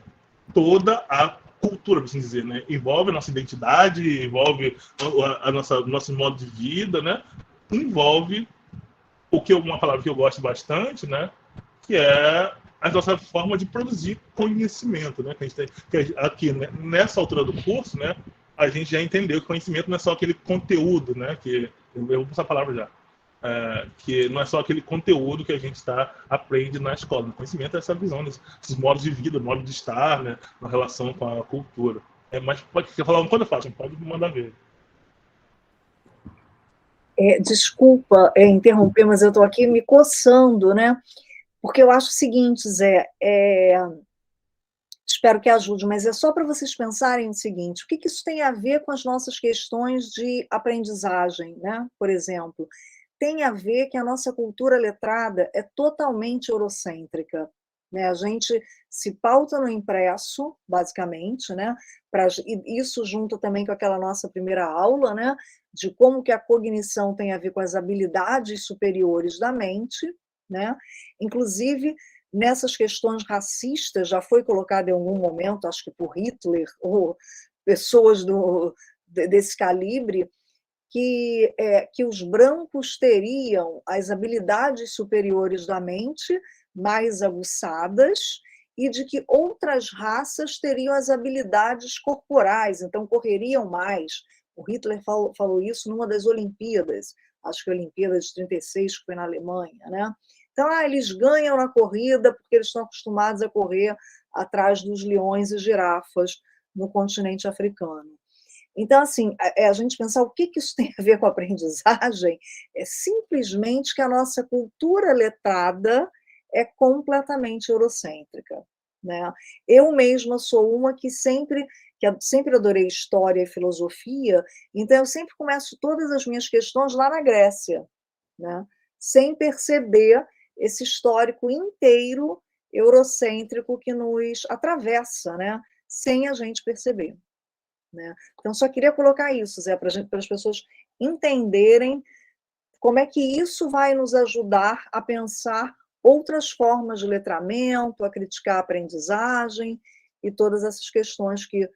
toda a cultura, por assim dizer, né? Envolve a nossa identidade, envolve nosso modo de vida, né? Envolve uma palavra que eu gosto bastante, né? Que é a nossa forma de produzir conhecimento, né? Que a gente tem, aqui, né? Nessa altura do curso, né? A gente já entendeu que conhecimento não é só aquele conteúdo, né? Que eu vou passar a palavra já. Que não é só aquele conteúdo que a gente aprende na escola. O conhecimento é essa visão, esses modos de vida, modo de estar, né, na relação com a cultura. Mas quer falar uma coisa fácil, pode me mandar ver. Desculpa interromper, mas eu estou aqui me coçando, né? Porque eu acho o seguinte, Zé, espero que ajude, mas é só para vocês pensarem o seguinte: o que isso tem a ver com as nossas questões de aprendizagem, né? Por exemplo, tem a ver que a nossa cultura letrada é totalmente eurocêntrica, né? A gente se pauta no impresso, basicamente, né? Isso junto também com aquela nossa primeira aula, né? De como que a cognição tem a ver com as habilidades superiores da mente, né? Inclusive, nessas questões racistas, já foi colocado em algum momento, acho que por Hitler, ou pessoas desse calibre, que os brancos teriam as habilidades superiores da mente mais aguçadas e de que outras raças teriam as habilidades corporais, então correriam mais. O Hitler falou isso numa das Olimpíadas, acho que a Olimpíada de 36, que foi na Alemanha, né? Então, eles ganham na corrida porque eles estão acostumados a correr atrás dos leões e girafas no continente africano. Então, assim, a gente pensar o que isso tem a ver com a aprendizagem é simplesmente que a nossa cultura letrada é completamente eurocêntrica, né? Eu mesma sou uma que sempre adorei história e filosofia, então eu sempre começo todas as minhas questões lá na Grécia, né? Sem perceber esse histórico inteiro eurocêntrico que nos atravessa, né? Sem a gente perceber. Né? Então, só queria colocar isso, Zé, para as pessoas entenderem como é que isso vai nos ajudar a pensar outras formas de letramento, a criticar a aprendizagem e todas essas questões que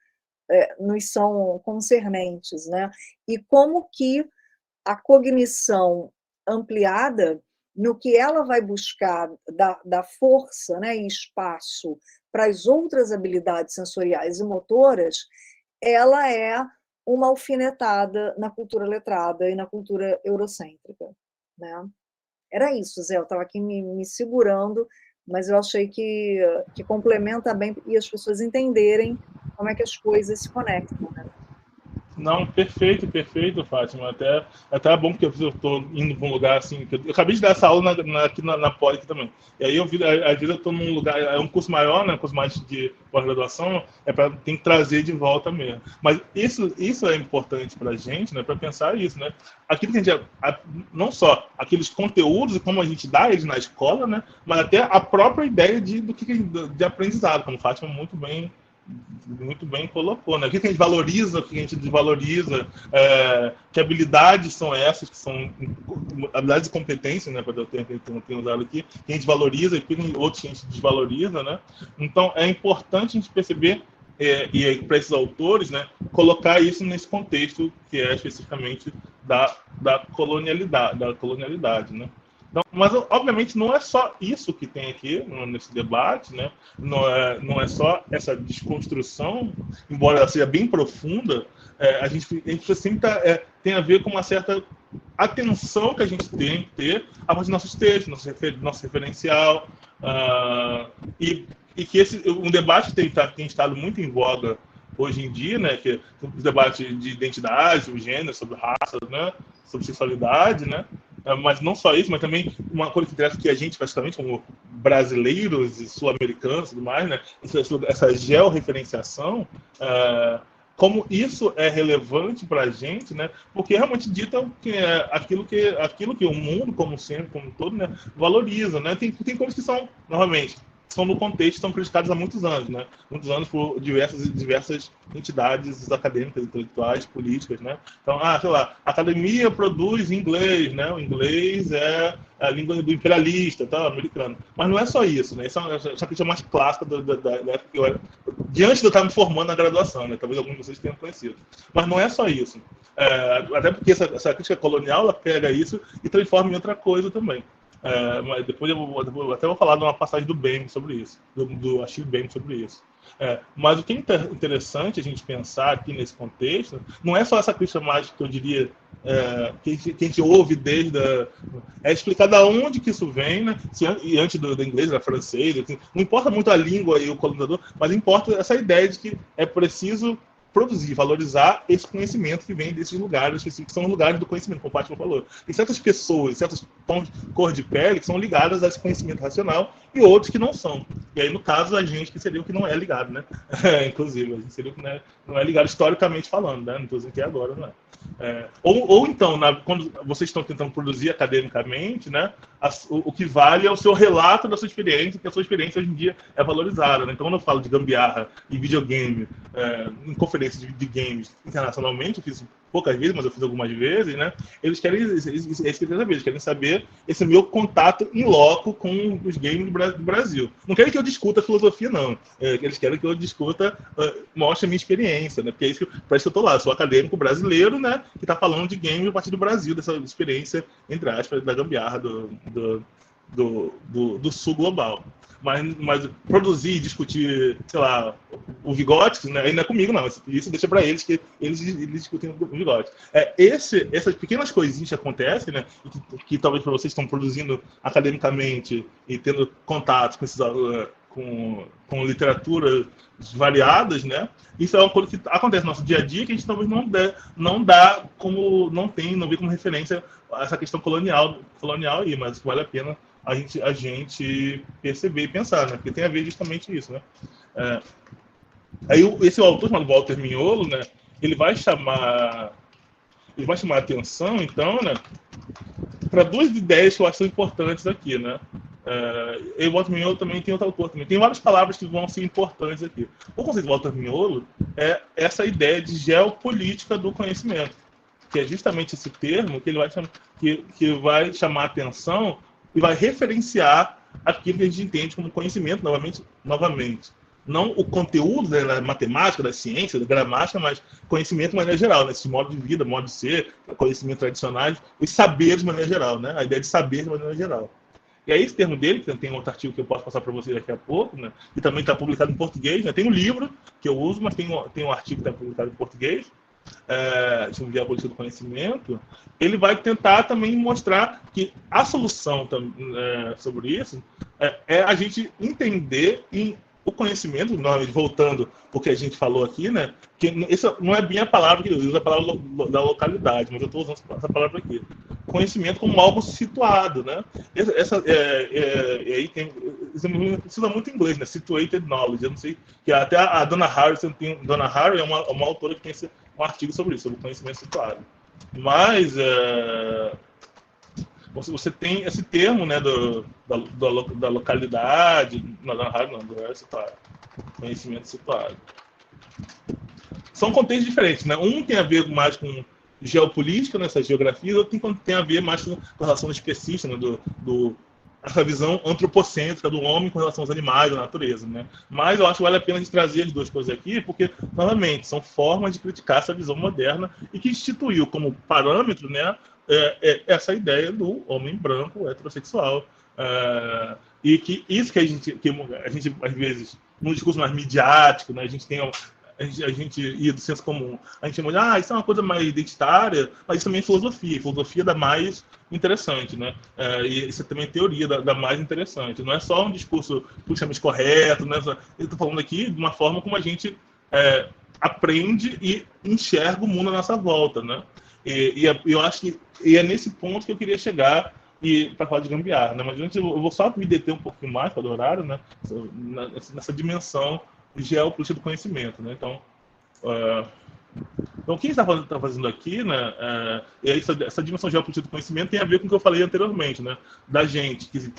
nos são concernentes, né? E como que a cognição ampliada, no que ela vai buscar da força, né, e espaço para as outras habilidades sensoriais e motoras, ela é uma alfinetada na cultura letrada e na cultura eurocêntrica, né? Era isso, Zé, eu estava aqui me segurando, mas eu achei que complementa bem e as pessoas entenderem como é que as coisas se conectam, né? Não, perfeito, perfeito, Fátima. Até é bom porque eu estou indo para um lugar assim. Eu acabei de dar essa aula aqui na Poli aqui também. E aí às vezes eu estou num lugar, é um curso maior, né? Um curso mais de pós-graduação, tem que trazer de volta mesmo. Mas isso é importante para a gente, né? Para pensar isso, né? Aquilo que a gente, não só aqueles conteúdos e como a gente dá eles na escola, né? Mas até a própria ideia de aprendizado, como Fátima muito bem colocou, né? O que a gente valoriza, o que a gente desvaloriza, que habilidades são essas, que são habilidades e competências, né? Quando eu tenho usado aqui, que a gente valoriza e que outros que a gente desvaloriza, né? Então, é importante a gente perceber, e para esses autores, né? Colocar isso nesse contexto que é especificamente da colonialidade, né? Então, mas, obviamente, não é só isso que tem aqui nesse debate, né? Não é só essa desconstrução, embora ela seja bem profunda, a gente sempre tem a ver com uma certa atenção que a gente tem que ter a partir dos nossos textos, nosso referencial, e que um debate tem estado muito em voga hoje em dia, né? Que os debates de identidade, sobre gênero, sobre raça, né? Sobre sexualidade, né? Mas não só isso, mas também uma coisa que interessa que a gente, praticamente, como brasileiros e sul-americanos e tudo mais, né? Essa georreferenciação, como isso é relevante para a gente, né? Porque realmente dita que é aquilo que o mundo, como sempre, como um todo, né? Valoriza, né? Tem coisas que são, novamente, são no contexto, são criticadas há muitos anos, né? Muitos anos por diversas entidades acadêmicas, intelectuais, políticas, né? Então, sei lá, a academia produz inglês, né? O inglês é a língua do imperialista, tá? Americano. Mas não é só isso, né? Essa é a crítica mais clássica da época que eu era, diante de eu estar me formando na graduação, né? Talvez alguns de vocês tenham conhecido. Mas não é só isso. Até porque essa crítica colonial, ela pega isso e transforma em outra coisa também. Mas depois eu até vou falar de uma passagem do Bem sobre isso, do Achille Bem sobre isso. Mas o que é interessante a gente pensar aqui nesse contexto não é só essa crítica mais que eu diria que a gente ouve é explicar da onde que isso vem, né? E antes do inglês, da francês, assim, não importa muito a língua e o colonizador, mas importa essa ideia de que é preciso produzir, valorizar esse conhecimento que vem desses lugares, que são lugares do conhecimento, como o Fátima falou. Tem certas pessoas, certos tons de cor de pele que são ligadas a esse conhecimento racional e outros que não são. E aí, no caso, a gente que seria o que não é ligado, né? Inclusive, a gente seria o que não é ligado historicamente falando, né? Não estou dizendo que é agora, não é. Ou então, quando vocês estão tentando produzir academicamente, né, o que vale é o seu relato da sua experiência, que a sua experiência hoje em dia é valorizada. Né? Então, quando eu falo de gambiarra e videogame, em conferências de games internacionalmente, eu fiz poucas vezes, mas eu fiz algumas vezes, né? Eles querem saber esse meu contato em loco com os games do Brasil. Não querem que eu discuta filosofia, não. Eles querem que eu discuta, mostre a minha experiência, né? Porque para isso que eu estou lá. Eu sou acadêmico brasileiro, né? Que está falando de games a partir do Brasil, dessa experiência, entre aspas, da gambiarra do sul global. Mas produzir, discutir, sei lá, o Vygotsky, né, ainda é comigo, não. Isso deixa para eles, que eles discutem o Vygotsky. Essas pequenas coisinhas que acontecem, né, que talvez para vocês estão produzindo academicamente e tendo contato com literatura variadas, né? Isso é uma coisa que acontece no nosso dia a dia que a gente talvez não vê como referência essa questão colonial aí, mas vale a pena a gente perceber e pensar, né? Porque tem a ver justamente isso, né? Aí esse autor chamado Walter Mignolo, né? Ele vai chamar a atenção, então, né? Para duas ideias que eu acho que são importantes aqui, né? E o Walter Mignolo também tem outro autor também. Tem várias palavras que vão ser importantes aqui. O conceito do Walter Mignolo é essa ideia de geopolítica do conhecimento, que é justamente esse termo que ele vai chamar a atenção e vai referenciar aquilo que a gente entende como conhecimento, novamente. Não o conteúdo da matemática, da ciência, da gramática, mas conhecimento de maneira geral, né? Esse modo de vida, modo de ser, conhecimento tradicionais, os saberes de maneira geral, né? A ideia de saber de maneira geral. E aí esse termo dele, que tem outro artigo que eu posso passar para vocês daqui a pouco, né? Que também está publicado em português, né? Tem um livro que eu uso, mas tem um artigo que está publicado em português, sobre a política do conhecimento. Ele vai tentar também mostrar que a solução sobre isso é a gente entender o conhecimento, voltando o que a gente falou aqui, né? Que essa não é bem a palavra que eu uso, a palavra da localidade, mas eu estou usando essa palavra aqui. Conhecimento como algo situado, né? Aí você precisa muito inglês, né? Situated knowledge. Eu não sei, que até a Donna Haraway Donna Haraway é uma autora que tem um artigo sobre isso, sobre conhecimento situado. Mas você tem esse termo, né, da localidade, não, do situado, conhecimento situado. São contextos diferentes, né? Um tem a ver mais com geopolítica, nessa geografia, outro tem a ver mais com relação específica, né, essa visão antropocêntrica do homem com relação aos animais, à natureza, né? Mas eu acho que vale a pena a gente trazer as duas coisas aqui, porque, novamente, são formas de criticar essa visão moderna e que instituiu como parâmetro, né, essa ideia do homem branco heterossexual. E que isso que a gente, às vezes, num discurso mais midiático, né, a gente ia do senso comum, a gente chama de, isso é uma coisa mais identitária, mas isso também é filosofia da mais interessante, né? E isso é também teoria da mais interessante. Não é só um discurso politicamente correto, né? Eu estou falando aqui de uma forma como a gente aprende e enxerga o mundo à nossa volta, né? E eu acho que é nesse ponto que eu queria chegar para falar de gambiarra, né? Mas antes eu vou só me deter um pouquinho mais, para o horário, né? Nessa dimensão geopolítica do conhecimento, né? Então, o que a gente está fazendo aqui, né? Essa dimensão geopolítica do conhecimento tem a ver com o que eu falei anteriormente, né? Da gente que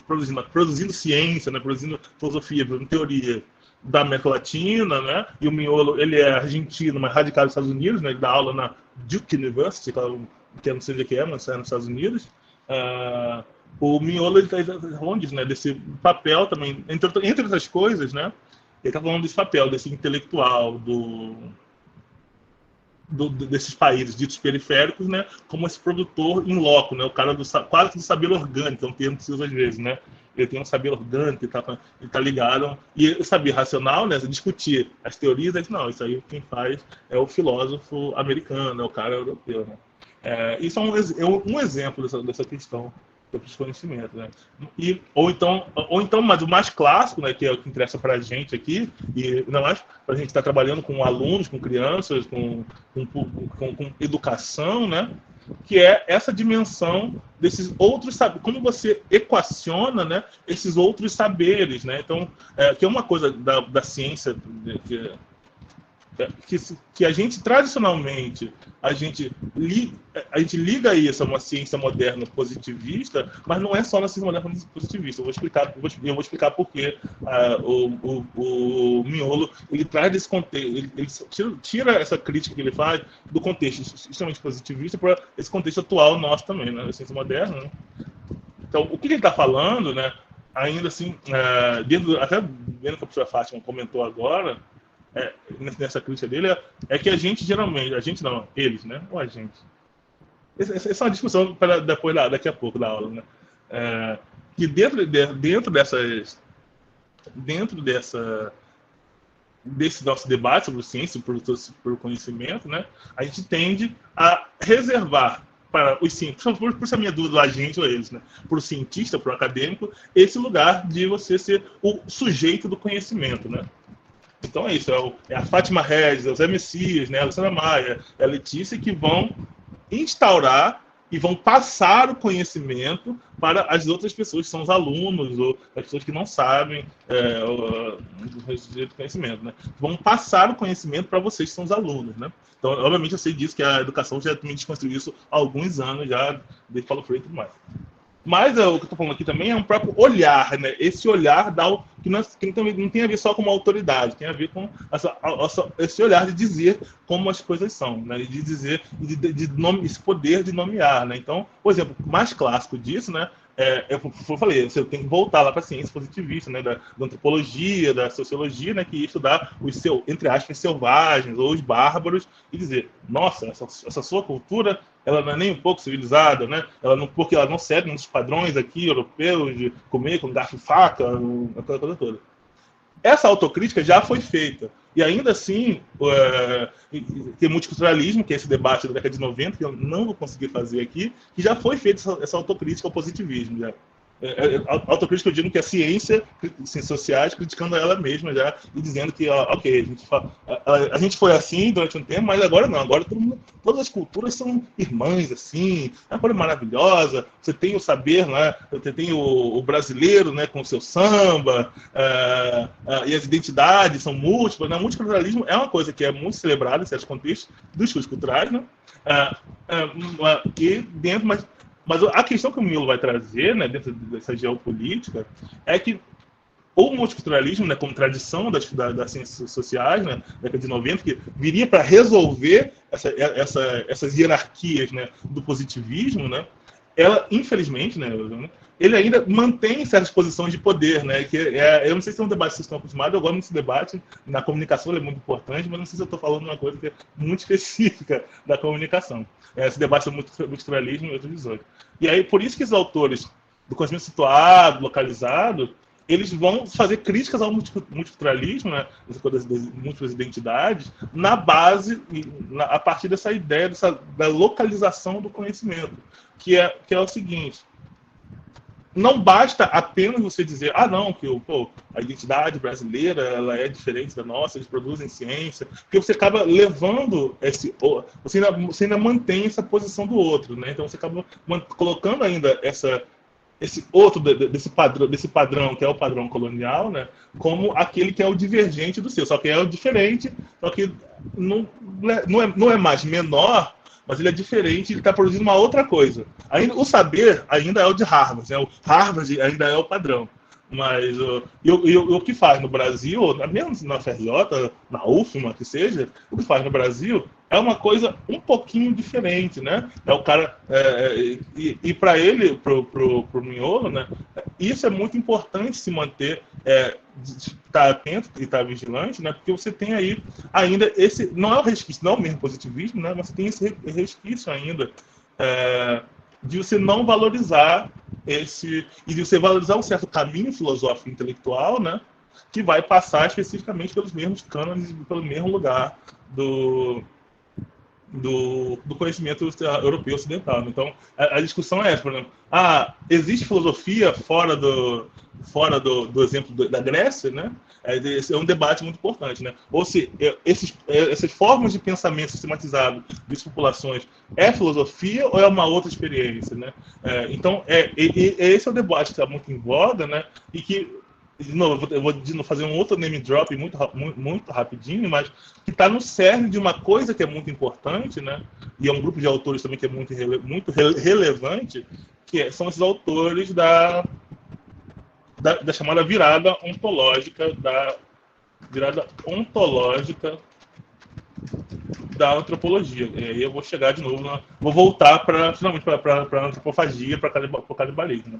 produzindo ciência, né? Produzindo filosofia, produzindo teoria da América Latina, né? E o Miolo, ele é argentino, mas radicado nos Estados Unidos, né? Ele dá aula na Duke University, que eu não sei o que é, mas é nos Estados Unidos. O Miolo, ele está falando disso, né? Desse papel também, entre outras coisas, né? Ele está falando desse papel, desse intelectual desses países ditos periféricos, né, como esse produtor in loco, né, o cara quase do saber orgânico, é um termo que se usa às vezes, né? Ele tem um saber orgânico, ele tá ligado, e o saber racional, né, discutir as teorias, não, isso aí quem faz é o filósofo americano, é o cara europeu, né? Isso é um exemplo dessa questão do conhecimento, né? Ou então, mas o mais clássico, né, que é o que interessa para a gente aqui, e ainda mais para a gente estar trabalhando com alunos, com crianças, com educação, né, que é essa dimensão desses outros saberes, como você equaciona, né, esses outros saberes, né? Então, que é uma coisa da ciência que a gente tradicionalmente a gente liga isso a uma ciência moderna positivista, mas não é só na ciência moderna positivista. Eu vou explicar por que o Miolo ele traz desse contexto, ele tira essa crítica que ele faz do contexto extremamente positivista para esse contexto atual nosso também, né, da ciência moderna, né? Então, o que ele está falando, né, ainda assim, até vendo que a professora Fátima comentou agora, nessa crítica dele, é que a gente geralmente, eles, né? Ou a gente. Essa é uma discussão para depois, daqui a pouco da aula, né? Que dentro desse nosso debate sobre ciência, por conhecimento, né? A gente tende a reservar para os cientistas, por essa minha dúvida, a gente ou eles, né? Para o cientista, para o acadêmico, esse lugar de você ser o sujeito do conhecimento, né? Então é isso, é a Fátima Regis, é o Zé Messias, né, a Luciana Maia, é a Letícia que vão instaurar e vão passar o conhecimento para as outras pessoas que são os alunos ou as pessoas que não sabem do conhecimento, né? Vão passar o conhecimento para vocês que são os alunos, né? Então, obviamente, eu sei disso, que a educação já me desconstruiu isso há alguns anos, já desde Paulo Freire e tudo mais. Mas o que eu estou falando aqui também é um próprio olhar, né? Esse olhar que não tem a ver só com uma autoridade, tem a ver com esse olhar de dizer como as coisas são, né? De dizer, esse poder de nomear, né? Então, por exemplo, o mais clássico disso, né? Eu falei, você tem que voltar lá para a ciência positivista, né? Da antropologia, da sociologia, né? Que ia estudar os entre aspas, selvagens ou os bárbaros e dizer, nossa, essa sua cultura, ela não é nem um pouco civilizada, né? Porque ela não segue nos padrões aqui europeus de comer com garfo e faca, aquela coisa toda. Essa autocrítica já foi feita. E ainda assim, tem multiculturalismo, que é esse debate da década de 90, que eu não vou conseguir fazer aqui, que já foi feita essa autocrítica ao positivismo. Já. Autocrítica, eu digo que é ciências sociais criticando ela mesma já e dizendo que, ok, a gente foi assim durante um tempo, mas agora não, agora todas as culturas são irmãs, assim, é uma coisa maravilhosa, você tem o saber, né, você tem o brasileiro, né, com o seu samba, e as identidades são múltiplas, né? O multiculturalismo é uma coisa que é muito celebrada em certos contextos dos estudos culturais, né, e dentro, mas a questão que o Milo vai trazer, né, dentro dessa geopolítica, é que o multiculturalismo, né, como tradição das ciências sociais, né, da década de 90, que viria para resolver essas hierarquias, né, do positivismo, né, ela, infelizmente, né, ele ainda mantém certas posições de poder, né, eu não sei se é um debate que vocês estão acostumados, eu gosto desse debate, na comunicação ele é muito importante, mas não sei se eu estou falando uma coisa que é muito específica da comunicação. Esse debate do multiculturalismo e outros 18. E aí, por isso que os autores do conhecimento situado, localizado, eles vão fazer críticas ao multiculturalismo, né, das múltiplas identidades, na base, a partir dessa ideia da localização do conhecimento, que é o seguinte: não basta apenas você dizer, não, que a identidade brasileira ela é diferente da nossa, eles produzem ciência, porque você acaba levando você ainda mantém essa posição do outro, né? Então você acaba colocando ainda esse outro desse padrão que é o padrão colonial, né, como aquele que é o divergente do seu, só que é o diferente, só que não é mais menor, mas ele é diferente, ele está produzindo uma outra coisa. O saber ainda é o de Harvard, né? O Harvard ainda é o padrão. Mas o que faz no Brasil, mesmo na FRJ, na UFMA, que seja, o que faz no Brasil é uma coisa um pouquinho diferente, né? É o cara e para ele, pro Mignolo, né? Isso é muito importante se manter, estar atento e estar vigilante, né? Porque você tem aí ainda esse, não é o resquício, não é o mesmo positivismo, né? Mas você tem esse resquício ainda de você não valorizar e de você valorizar um certo caminho filosófico e intelectual, né, que vai passar especificamente pelos mesmos cânones e pelo mesmo lugar do conhecimento europeu ocidental. Então, a discussão é essa, por exemplo, existe filosofia fora do exemplo da Grécia, né? Esse é um debate muito importante, né? Ou se essas formas de pensamento sistematizado das populações é filosofia ou é uma outra experiência, né? Então, esse é o debate que está muito em voga, né? E que, de novo, eu vou fazer um outro name drop muito rapidinho, mas que está no cerne de uma coisa que é muito importante, né? E é um grupo de autores também que é muito relevante, são esses autores da chamada virada ontológica da antropologia. E aí eu vou chegar de novo, vou voltar finalmente para a antropofagia, para o canibalismo.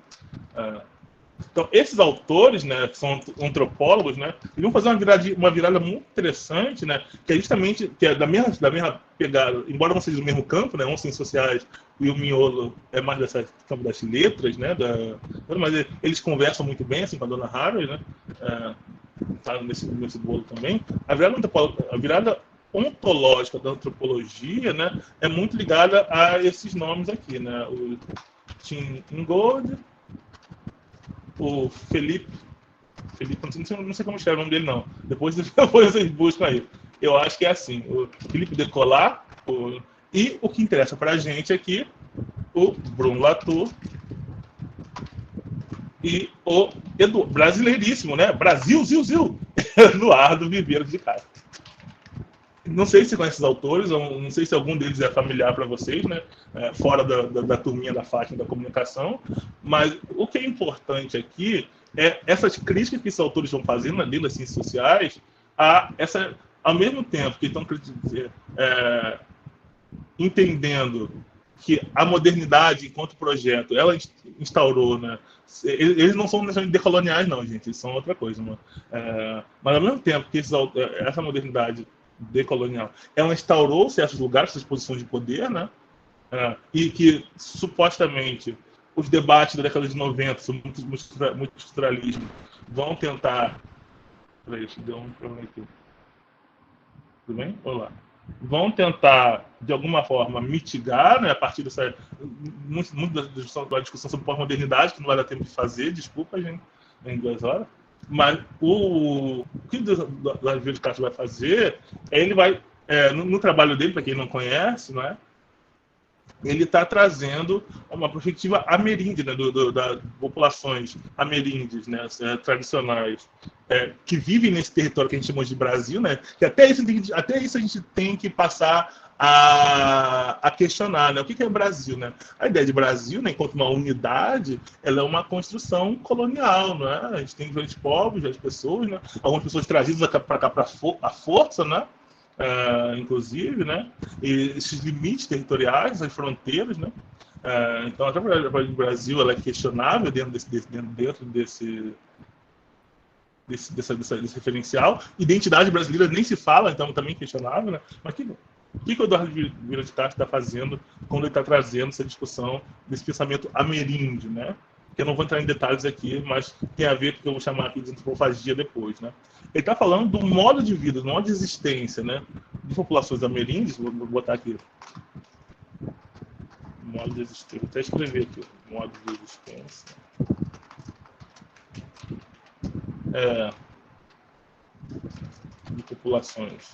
Então, esses autores, né, que são antropólogos, né, eles vão fazer uma virada muito interessante, né, que é justamente da mesma pegada, embora não seja do mesmo campo, né, ciências sociais e o Mignolo é mais dessa campo das letras, né, mas eles conversam muito bem assim com a dona Harvey, né, tá nesse bolo também. A virada ontológica da antropologia, né, é muito ligada a esses nomes aqui, né, o Tim Ingold, o Felipe, não sei como escreve o nome dele, não. Depois vocês buscam aí. Eu acho que é assim, o Philippe Descolat, e o que interessa para a gente aqui, o Bruno Latour e o brasileiríssimo, né? Brasil, Zil, Eduardo Viveiro de Castro. Não sei se você conhece esses autores, não sei se algum deles é familiar para vocês, né? Fora da turminha da Fátima da comunicação, mas o que é importante aqui é essas críticas que esses autores estão fazendo dentro das ciências sociais, ao mesmo tempo que estão entendendo que a modernidade, enquanto projeto, ela instaurou, né? Eles não são necessariamente decoloniais, não, gente, eles são outra coisa. Mas ao mesmo tempo que essa modernidade decolonial, ela instaurou certos lugares, essas posições de poder, né? E que, supostamente, os debates da década de 90 sobre multiculturalismo vão tentar... Peraí, deu um problema aqui. Tudo bem? Olá. vão tentar, de alguma forma, mitigar, né, a partir dessa... Muito da discussão sobre pós-modernidade, que não vai dar tempo de fazer, desculpa, gente, em 2 horas. Mas o que o Davi de Castro vai fazer é ele vai, no trabalho dele, para quem não conhece, não é? Ele está trazendo uma perspectiva ameríndia, né, das populações ameríndias, né, tradicionais, que vivem nesse território que a gente chama de Brasil, né, que até isso a gente tem que passar a questionar, né, o que é Brasil, né? A ideia de Brasil, né, enquanto uma unidade, ela é uma construção colonial, não é? A gente tem diferentes povos, as pessoas, né, algumas pessoas trazidas para cá à força, né? Inclusive, né? E esses limites territoriais, as fronteiras, né? Então, até o Brasil ela é questionável dentro desse referencial. Identidade brasileira nem se fala, então também questionável, né? Mas o que o Eduardo Vieira de Castro está fazendo quando ele está trazendo essa discussão desse pensamento ameríndio, né? Que eu não vou entrar em detalhes aqui, mas tem a ver com o que eu vou chamar aqui de antropofagia depois, né? Ele está falando do modo de vida, do modo de existência, né? De populações ameríndias, vou botar aqui. Modo de existência, vou até escrever aqui. Modo de existência. De populações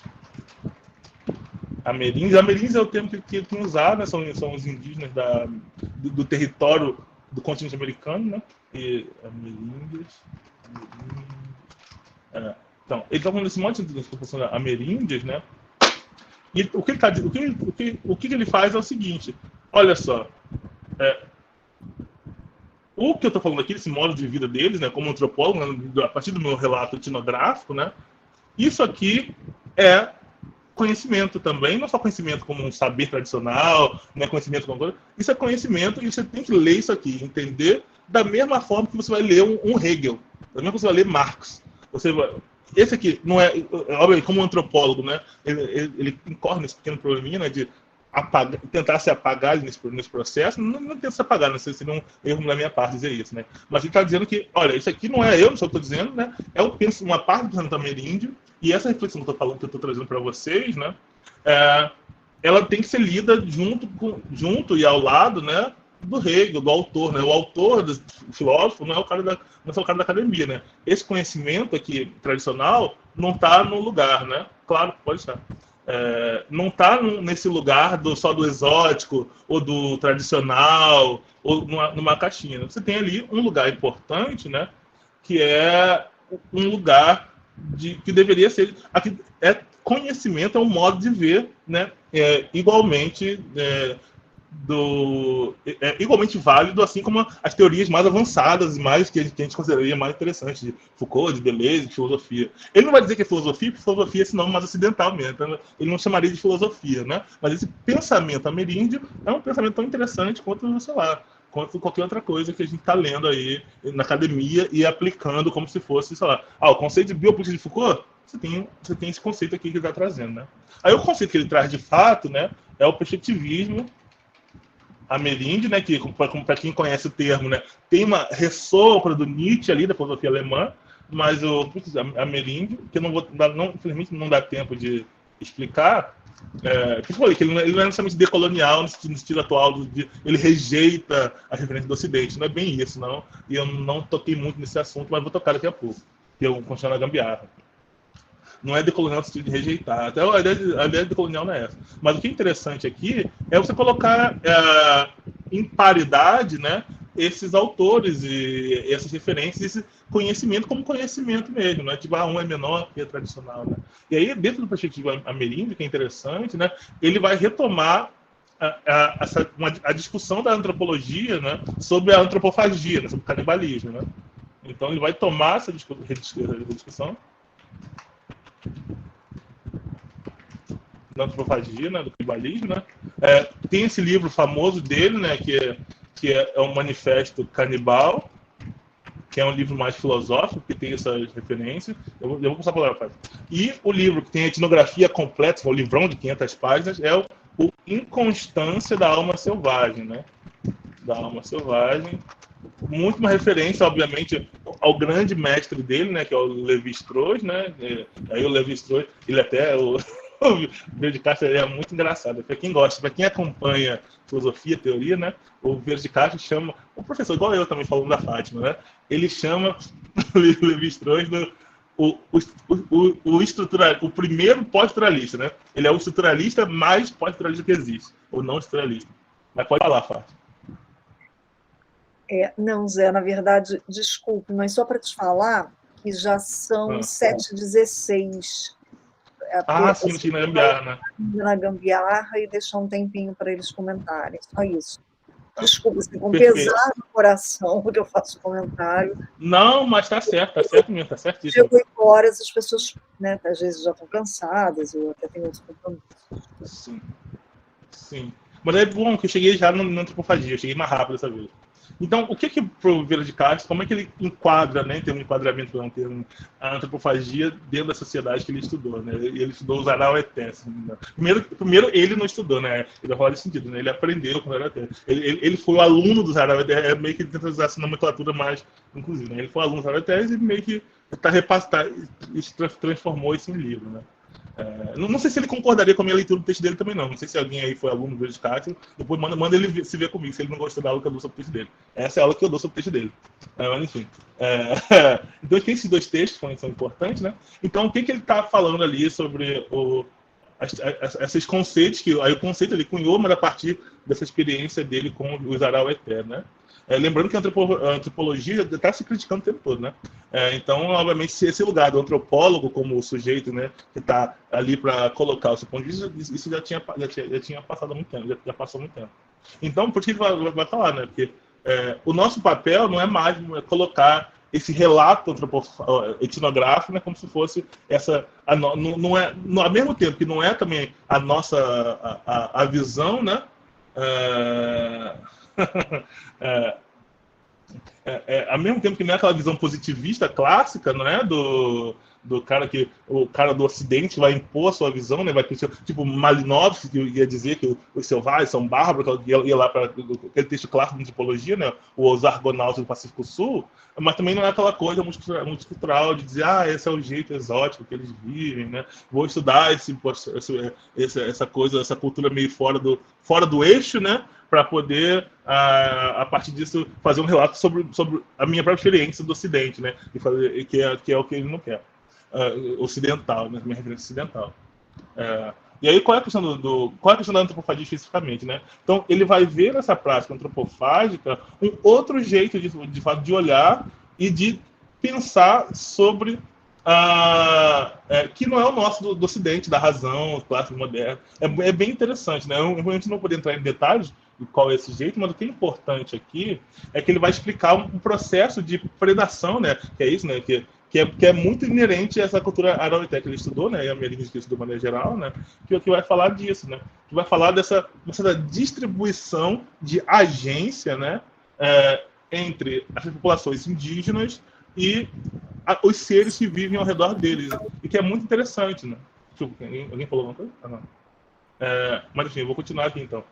ameríndias. Ameríndias é o termo que tem usado, né? São os indígenas do território do continente americano, né? E ameríndias. Então, ele está falando desse monte de populações ameríndias, né? E o que ele faz é o seguinte: olha só, o que eu estou falando aqui, esse modo de vida deles, né, como antropólogo, né, a partir do meu relato etnográfico, né, isso aqui é conhecimento também, não só conhecimento como um saber tradicional, né, conhecimento como coisa, isso é conhecimento e você tem que ler isso aqui, entender da mesma forma que você vai ler um Hegel, da mesma forma que você vai ler Marx. Esse aqui não é, como um antropólogo, né, ele incorre nesse pequeno probleminha, né, de tentar se apagar nesse processo, não tenta se apagar, não sei se seria um erro da minha parte dizer isso, né? Mas ele está dizendo que, olha, isso aqui não é eu, não sou eu que estou dizendo, né? Uma parte do pensamento ameríndio, e essa reflexão que eu estou falando, que eu estou trazendo para vocês, né? Ela tem que ser lida junto e ao lado, né? Do Hegel, do autor, né? O autor, do filósofo, não é só o cara da academia, né? Esse conhecimento aqui tradicional não está no lugar, né? Claro, pode estar. Não está nesse lugar só do exótico ou do tradicional ou numa caixinha. Você tem ali um lugar importante, né, que é um lugar que deveria ser... Aqui conhecimento, é um modo de ver, né, igualmente igualmente válido, assim como as teorias mais avançadas e mais que a gente consideraria mais interessantes, de Foucault, de Deleuze, de filosofia. Ele não vai dizer que é filosofia, porque filosofia é sinônimo mais ocidental mesmo, então ele não chamaria de filosofia, né? Mas esse pensamento ameríndio é um pensamento tão interessante quanto, sei lá, quanto qualquer outra coisa que a gente está lendo aí na academia e aplicando como se fosse, sei lá, o conceito de biopolítica de Foucault, você tem esse conceito aqui que ele está trazendo, né? Aí o conceito que ele traz de fato, né, é o perspectivismo ameríndio, né, que, para quem conhece o termo, né, tem uma ressoa do Nietzsche ali, da filosofia alemã, mas o ameríndio, que eu infelizmente não dá tempo de explicar, que eu falei, que ele não é necessariamente decolonial no estilo atual, ele rejeita a referência do Ocidente, não é bem isso, não, e eu não toquei muito nesse assunto, mas vou tocar daqui a pouco, que eu continuo na gambiarra. Não é decolonial no sentido de rejeitar. Até a ideia de decolonial não é essa. Mas o que é interessante aqui é você colocar em paridade, né, esses autores e essas referências, esse conhecimento como conhecimento mesmo. Né? Tipo, um é menor que é tradicional. Né? E aí, dentro do perspectiva ameríndio, que é interessante, né, ele vai retomar a discussão da antropologia, né, sobre a antropofagia, né, sobre o canibalismo. Né? Então, ele vai tomar essa discussão da antropofagia, né, do canibalismo, né? Tem esse livro famoso dele, né, que é um manifesto canibal, que é um livro mais filosófico, que tem essas referências. Eu vou passar a palavra para ele. E o livro que tem a etnografia completa, um livrão de 500 páginas, é o Inconstância da Alma Selvagem, né? Da Alma Selvagem. Muito uma referência, obviamente, ao grande mestre dele, né, que é o Lévi-Strauss, né? Aí o Lévi-Strauss, ele até O Vieira de Castro é muito engraçado. Para quem gosta, para quem acompanha filosofia, teoria, né? O Vieira de Castro chama, o professor, igual eu também falando da Fátima, né? Ele chama o Lévi-Strauss o primeiro pós-estruturalista, né? Ele é o estruturalista mais pós-estruturalista que existe, ou não estruturalista. Mas pode falar, Fátima. Não, Zé, na verdade, desculpe, mas só para te falar que já são 7h16. Sim, não tinha na gambiarra, né? Na gambiarra e deixar um tempinho para eles comentarem, só isso. Desculpa, assim, com pesar no coração que eu faço comentário. Não, mas tá certo mesmo, tá certíssimo. Chegou 8 horas, as pessoas, né, às vezes já estão cansadas, ou até tem outros compromissos. Sim. Mas é bom que eu cheguei já na antropofagia, eu cheguei mais rápido dessa vez. Então, o que pro Vieira de Castro, como é que ele enquadra, né, tem um enquadramento, não, tem a antropofagia dentro da sociedade que ele estudou, né? Ele estudou os Arauetés. Né? Primeiro, ele não estudou, né? Ele vai falar nesse sentido, né? Ele aprendeu com os Arauetés. Ele foi o aluno dos Arauetés, meio que tenta usar essa nomenclatura mais inclusiva, né? Ele foi aluno dos Arauetés e meio que transformou isso em livro, né? Não sei se ele concordaria com a minha leitura do texto dele também, não. Não sei se alguém aí foi aluno do Vieira de Castro. Depois manda ele se ver comigo, se ele não gostou da aula que eu dou sobre o texto dele. Essa é a aula que eu dou sobre o texto dele. Mas, enfim. Então, tem esses dois textos que são importantes, né? Então, o que ele está falando ali sobre esses conceitos, que aí o conceito ele cunhou, mas a partir dessa experiência dele com os Arauetés, né? Lembrando que a antropologia está se criticando o tempo todo, né? Então, obviamente, se esse lugar do antropólogo como o sujeito, né, que está ali para colocar o seu ponto de vista, isso já tinha passado há muito tempo, já passou muito tempo. Então, por que ele vai falar, né? Porque o nosso papel não é mais colocar esse relato etnográfico, né, como se fosse ao mesmo tempo que não é também a nossa a visão, né? Ao mesmo tempo que não é aquela visão positivista clássica, não é? Do cara que o cara do Ocidente vai impor a sua visão, né? Vai ter, tipo Malinowski, que ia dizer que os selvagens são bárbaros, que ia lá para aquele texto clássico de antropologia, né? Os Argonautas do Pacífico Sul, mas também não é aquela coisa multicultural de dizer, esse é o jeito exótico que eles vivem, né? Vou estudar essa coisa, essa cultura meio fora do eixo, né? Para poder, a partir disso, fazer um relato sobre a minha própria experiência do Ocidente, né? Que é o que ele não quer. Ocidental, né? Minha referência ocidental. E aí, qual é a questão da antropofagia especificamente, né? Então, ele vai ver nessa prática antropofágica um outro jeito de olhar e de pensar sobre que não é o nosso do Ocidente, da razão, clássico moderno. É bem interessante, né? Eu realmente não poderia entrar em detalhes de qual é esse jeito, mas o que é importante aqui é que ele vai explicar um processo de predação, né? Que é isso, né? Que é muito inerente a essa cultura araueté que ele estudou, né? E a Merins que estudou de maneira geral, né? Que vai falar disso, né? Que vai falar dessa distribuição de agência, né? Entre as populações indígenas e os seres que vivem ao redor deles. E que é muito interessante, né? Alguém falou alguma coisa? Não. Mas enfim, eu vou continuar aqui então.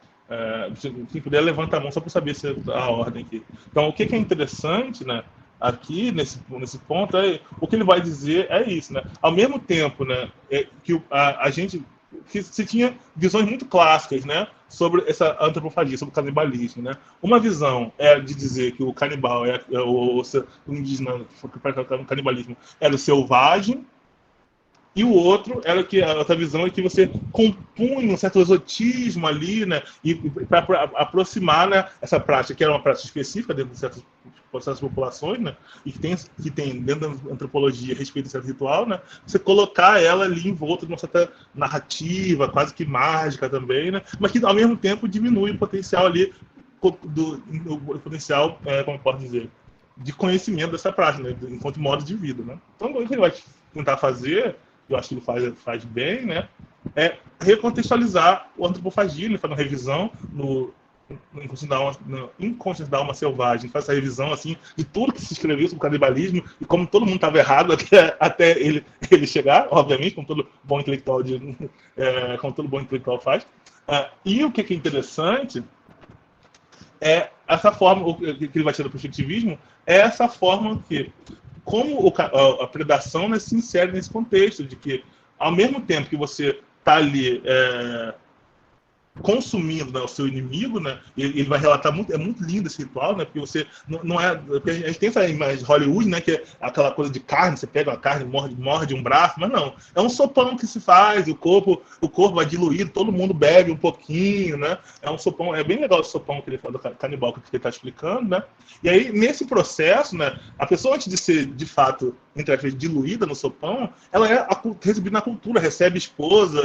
Quem puder, levanta a mão só para saber se a ordem aqui. Então, o que é interessante, né? Aqui, nesse ponto, o que ele vai dizer é isso, né? Ao mesmo tempo, né, que a gente que se tinha visões muito clássicas, né, sobre essa antropofagia, sobre o canibalismo, né? Uma visão é de dizer que o canibal o indígena que pratica o canibalismo era o selvagem, e o outro era que a outra visão é que você compunha um certo exotismo ali, né? E para aproximar, né, essa prática, que era uma prática específica dentro de certas populações, né? E que tem dentro da antropologia respeito a certo ritual, né? Você colocar ela ali envolta de uma certa narrativa, quase que mágica também, né? Mas que ao mesmo tempo diminui o potencial ali o potencial, como eu posso dizer, de conhecimento dessa prática, né? Enquanto modo de vida, né? Então, o que ele vai tentar fazer, eu acho que ele faz bem, né? É recontextualizar o antropofagia, ele faz uma revisão em Consciência da Alma Selvagem, faz essa revisão assim, de tudo que se escreveu sobre o canibalismo e como todo mundo estava errado até ele chegar, obviamente, como todo bom intelectual faz. E o que é interessante é essa forma, o que ele vai tirar do perspectivismo, é essa forma que, como a predação, né, se insere nesse contexto de que, ao mesmo tempo que você tá ali consumindo, né, o seu inimigo, né? Ele vai relatar muito, é muito lindo esse ritual, né? Porque você não é, porque a gente tem essa imagem de Hollywood, né? Que é aquela coisa de carne, você pega uma carne, morde um braço, mas não, é um sopão que se faz, o corpo vai diluído, todo mundo bebe um pouquinho, né? É um sopão, é bem legal esse sopão que ele fala do canibal que ele está explicando, né? E aí nesse processo, né? A pessoa antes de ser de fato entre as vezes diluída no sopão, ela é recebida na cultura, recebe esposa,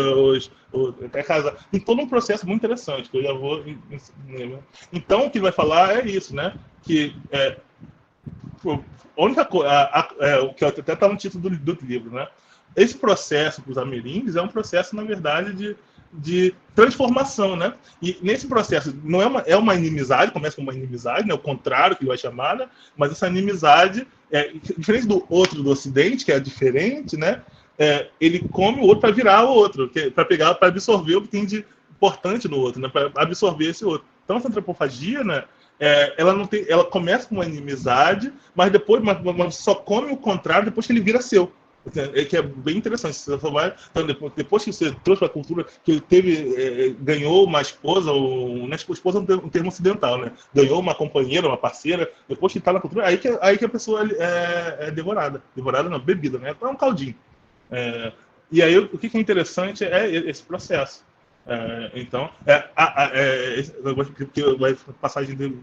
até casa, tem todo um processo muito interessante, que eu já vou... Então, o que ele vai falar é isso, né? Que a única coisa... o que até está no título do livro, né? Esse processo para os ameríndios é um processo, na verdade, de transformação, né? E nesse processo, não é uma inimizade, começa com uma inimizade, né? O contrário que ele vai chamar, né? Mas essa inimizade, diferente do outro do Ocidente, que é diferente, né? Ele come o outro para virar o outro, para absorver o que tem de importante no outro, né? Para absorver esse outro. Então, essa antropofagia, né? Ela começa com uma inimizade, mas depois mas só come o contrário depois que ele vira seu. Que é bem interessante. Então, depois que você trouxe para a cultura, que ele ganhou uma esposa, esposa é um termo ocidental, né? Ganhou uma companheira, uma parceira, depois que está na cultura, aí que a pessoa é devorada. Devorada não, bebida, né? É um caldinho. E aí o que é interessante é esse processo. Então, a passagem dele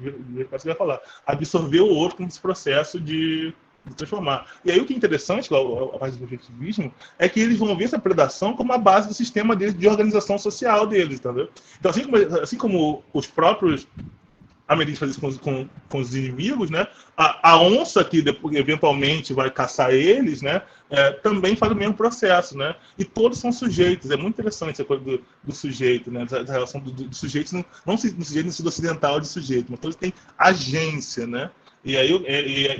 vai falar, absorver o outro nesse processo de transformar. E aí o que é interessante, a parte do objetivismo, é que eles vão ver essa predação como a base do sistema deles, de organização social deles, entendeu? Então, assim como os próprios ameríndios fazem isso com os inimigos, né? A onça que eventualmente vai caçar eles, né? Também faz o mesmo processo, né? E todos são sujeitos. É muito interessante essa coisa do sujeito, né? A relação do sujeito, não no sujeito no sentido ocidental de sujeito, mas todos têm agência, né? E aí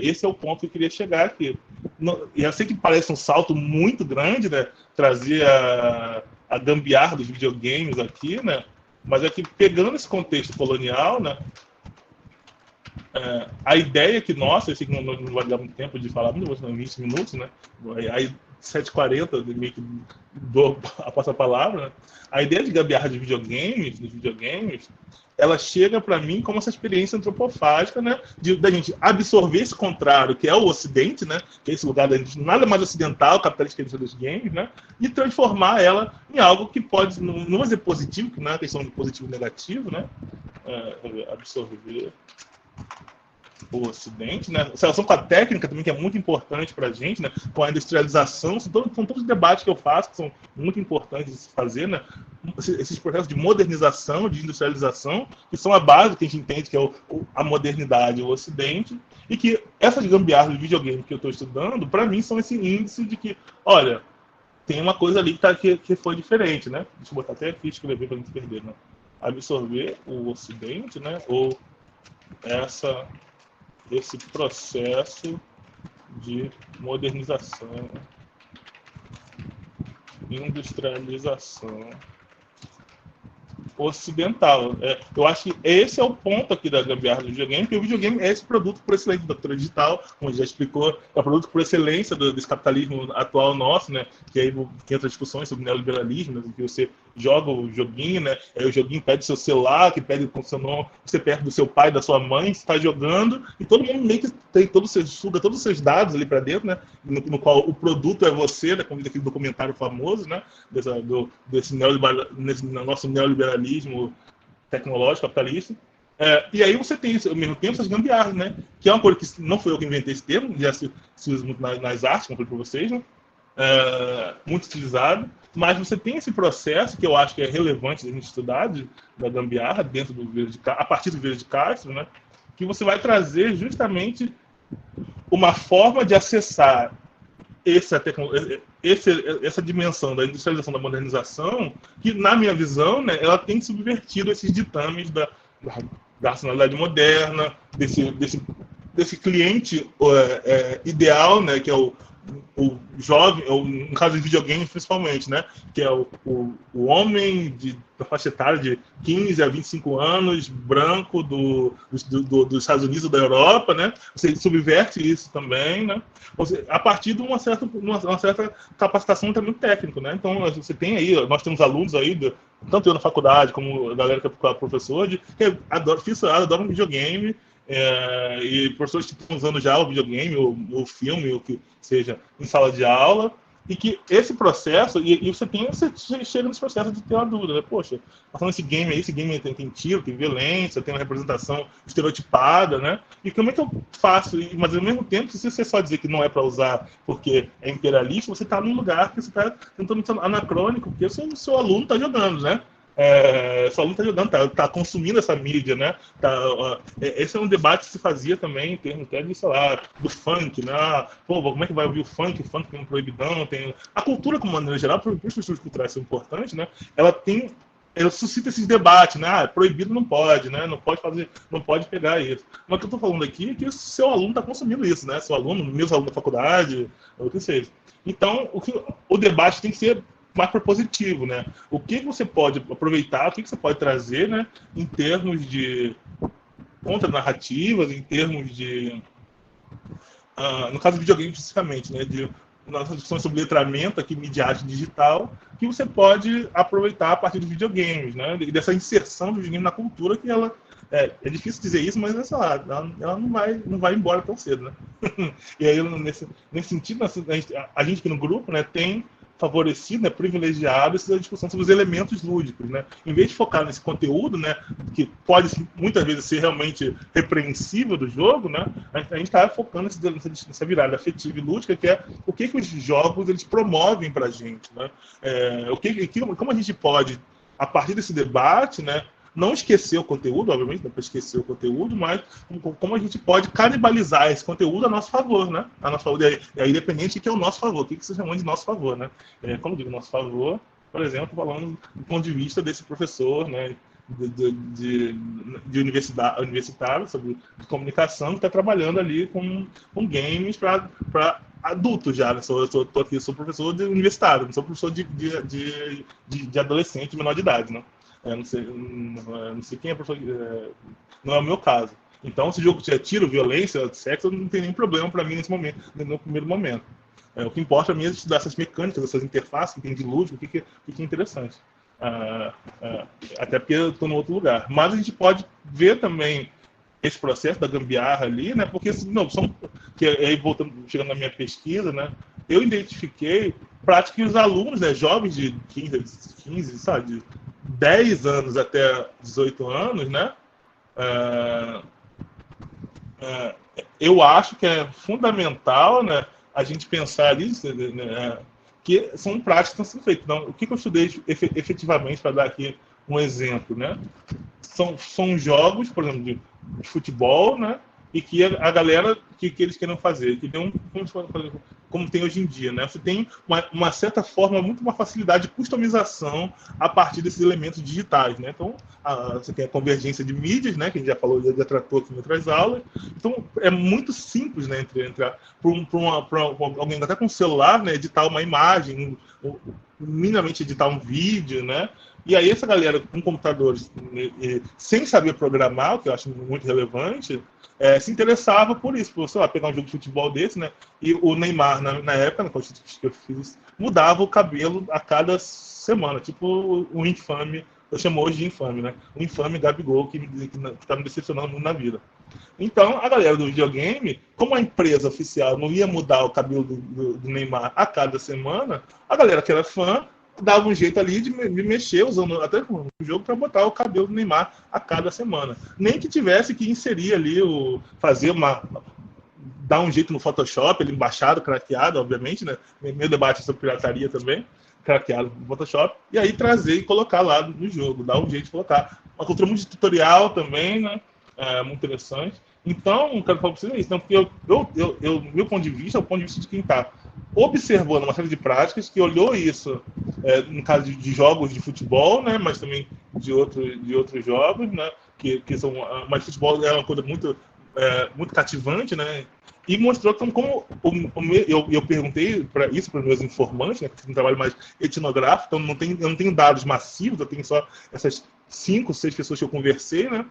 esse é o ponto que eu queria chegar aqui. E eu sei que parece um salto muito grande, né? Trazer a gambiarra dos videogames aqui, né? Mas é que pegando esse contexto colonial, né? A ideia que, nossa, eu sei que não vai dar muito tempo de falar, muito, 20 minutos, né? Aí 7h40, meio que passo a palavra, né? A ideia de gambiarra dos videogames, ela chega para mim como essa experiência antropofágica, né? Da gente absorver esse contrário, que é o Ocidente, né? Que é esse lugar da gente nada mais ocidental, capitalista dos games, né? E transformar ela em algo que pode, não vou dizer positivo, que não é uma questão de positivo e negativo, né? Absorver o Ocidente, né? A relação com a técnica também, que é muito importante para a gente, né? Com a industrialização, são todos os debates que eu faço que são muito importantes de se fazer, né? Esses processos de modernização, de industrialização, que são a base que a gente entende que é a modernidade, o Ocidente, e que essas gambiarras de videogame que eu estou estudando, para mim, são esse índice de que, olha, tem uma coisa ali que foi diferente, né? Deixa eu botar até aqui, escrever para não se perder, né? Absorver o Ocidente, né? Ou esse processo de modernização, industrialização ocidental. Eu acho que esse é o ponto aqui da gambiarra do videogame, porque o videogame é esse produto por excelência da cultura digital, como já explicou, é o produto por excelência desse capitalismo atual nosso, né? Que aí entra discussões sobre neoliberalismo, né? Que você joga o joguinho, né? Aí o joguinho pede seu celular, que pede com seu nome, você perde do seu pai, da sua mãe, você está jogando, e todo mundo meio que tem suga todos os seus dados ali para dentro, né? No qual o produto é você, né? Como daquele documentário famoso, né? Desse nosso neoliberalismo tecnológico, capitalista. E aí você tem, ao mesmo tempo, essas gambiarras, né? Que é uma coisa que não foi eu que inventei esse termo, já se usa muito nas artes, como eu falei para vocês, né? Muito utilizado, mas você tem esse processo que eu acho que é relevante a gente estudar da gambiarra dentro a partir do Vieira de Castro, né? Que você vai trazer justamente uma forma de acessar essa dimensão da industrialização, da modernização, que, na minha visão, né, ela tem subvertido esses ditames da racionalidade moderna, desse cliente ideal, né, que é o jovem, ou no caso de videogame principalmente, né? Que é o homem da faixa etária de 15 a 25 anos, branco dos Estados Unidos ou da Europa, né? Você subverte isso também, né? A partir de uma certa capacitação também técnica, né? Então, você tem aí, nós temos alunos aí, tanto eu na faculdade, como a galera que é professor, que adoram videogame, e professores que estão usando já o videogame, o filme, o que seja, em sala de aula, e que esse processo, e você chega nesse processo de ter uma dúvida, né? Poxa, passando esse game tem tiro, tem violência, tem uma representação estereotipada, né? E como é que eu faço? Mas ao mesmo tempo, se você só dizer que não é para usar porque é imperialista, você está num lugar que você está tentando ser anacrônico, porque o seu aluno está jogando, né? Seu aluno está jogando, tá consumindo essa mídia, né? Esse é um debate que se fazia também em termos até de, sei lá, do funk, né? Pô, como é que vai ouvir o funk? O funk tem um proibidão, tem... A cultura, como maneira geral, por os estudos culturais são importantes, né? Ela suscita esses debates, né? Proibido não pode, né? Não pode fazer, não pode pegar isso. Mas o que eu estou falando aqui é que o seu aluno está consumindo isso, né? Seu aluno, meus alunos da faculdade, ou o que seja. Então, o debate tem que ser mais propositivo, né? O que você pode aproveitar, o que você pode trazer, né? Em termos de contranarrativas, em termos de... no caso do videogame, especificamente, né? Nossa discussão sobre letramento aqui, midiático digital, que você pode aproveitar a partir dos videogames, né? E dessa inserção do videogame na cultura, que ela... É difícil dizer isso, mas ela não vai embora tão cedo, né? E aí, nesse sentido, a gente aqui no grupo, né, tem favorecido, né, privilegiado essa discussão sobre os elementos lúdicos, né? Em vez de focar nesse conteúdo, né, que pode muitas vezes ser realmente repreensível do jogo, né, a gente está focando nessa virada afetiva e lúdica, que é o que os jogos eles promovem para a gente, né? Como a gente pode, a partir desse debate, né, não esquecer o conteúdo, obviamente, não para esquecer o conteúdo, mas como a gente pode canibalizar esse conteúdo a nosso favor, né? A nosso favor, independente do que é o nosso favor, o que você chama de nosso favor, né? Como eu digo, nosso favor, por exemplo, falando do ponto de vista desse professor, né, de universitário sobre comunicação, que está trabalhando ali com games para adultos já, né? Sou professor de universitário, não sou professor de adolescente, menor de idade, né? Não sei quem é professor, não é o meu caso. Então, se o jogo tiver tiro, violência, sexo, não tem nenhum problema para mim nesse momento, no primeiro momento. O que importa mesmo é estudar essas mecânicas, essas interfaces, que tem de lúdico, o que é interessante. Até porque eu estou em outro lugar. Mas a gente pode ver também esse processo da gambiarra ali, né? Porque aí chegando na minha pesquisa, né? Eu identifiquei práticas que os alunos, né, jovens de 15, sabe, de 10 anos até 18 anos, né? Eu acho que é fundamental, né, a gente pensar nisso, né, que são práticas que estão sendo feitas. Então, o que eu estudei efetivamente, para dar aqui um exemplo, né? São jogos, por exemplo, de futebol, né? E que a galera, que eles querem fazer, que tem como tem hoje em dia, né? Você tem uma certa forma, muito uma facilidade de customização a partir desses elementos digitais, né? Então, você tem a convergência de mídias, né? Que a gente já falou, já tratou aqui em outras aulas. Então, é muito simples, né? Para alguém até com um celular, né? Editar uma imagem, minimamente editar um vídeo, né? E aí essa galera com computadores, sem saber programar, o que eu acho muito relevante, se interessava por isso, por, sei lá, pegar um jogo de futebol desse, né? E o Neymar, na época, que eu fiz, mudava o cabelo a cada semana, tipo o infame, eu chamo hoje de infame, né? O infame Gabigol, que tá me decepcionando muito na vida. Então, a galera do videogame, como a empresa oficial não ia mudar o cabelo do Neymar a cada semana, a galera que era fã dava um jeito ali de mexer, usando até o jogo para botar o cabelo do Neymar a cada semana. Nem que tivesse que inserir ali, dar um jeito no Photoshop, ele embaixado, craqueado, obviamente, né? Meu debate sobre pirataria também, craqueado no Photoshop, e aí trazer e colocar lá no jogo, dar um jeito de colocar. Uma cultura muito de tutorial também, né? Muito interessante. Então, eu quero falar para vocês isso, né? Porque meu ponto de vista é o ponto de vista de quem está observando uma série de práticas, que olhou isso, no caso de jogos de futebol, né, mas também de outros jogos, né, que são, mas futebol é uma coisa muito muito cativante, né? E mostrou como eu perguntei isso para os meus informantes, né, que tem um trabalho mais etnográfico, então eu não tenho dados massivos, eu tenho só essas 5, 6 pessoas que eu conversei, né,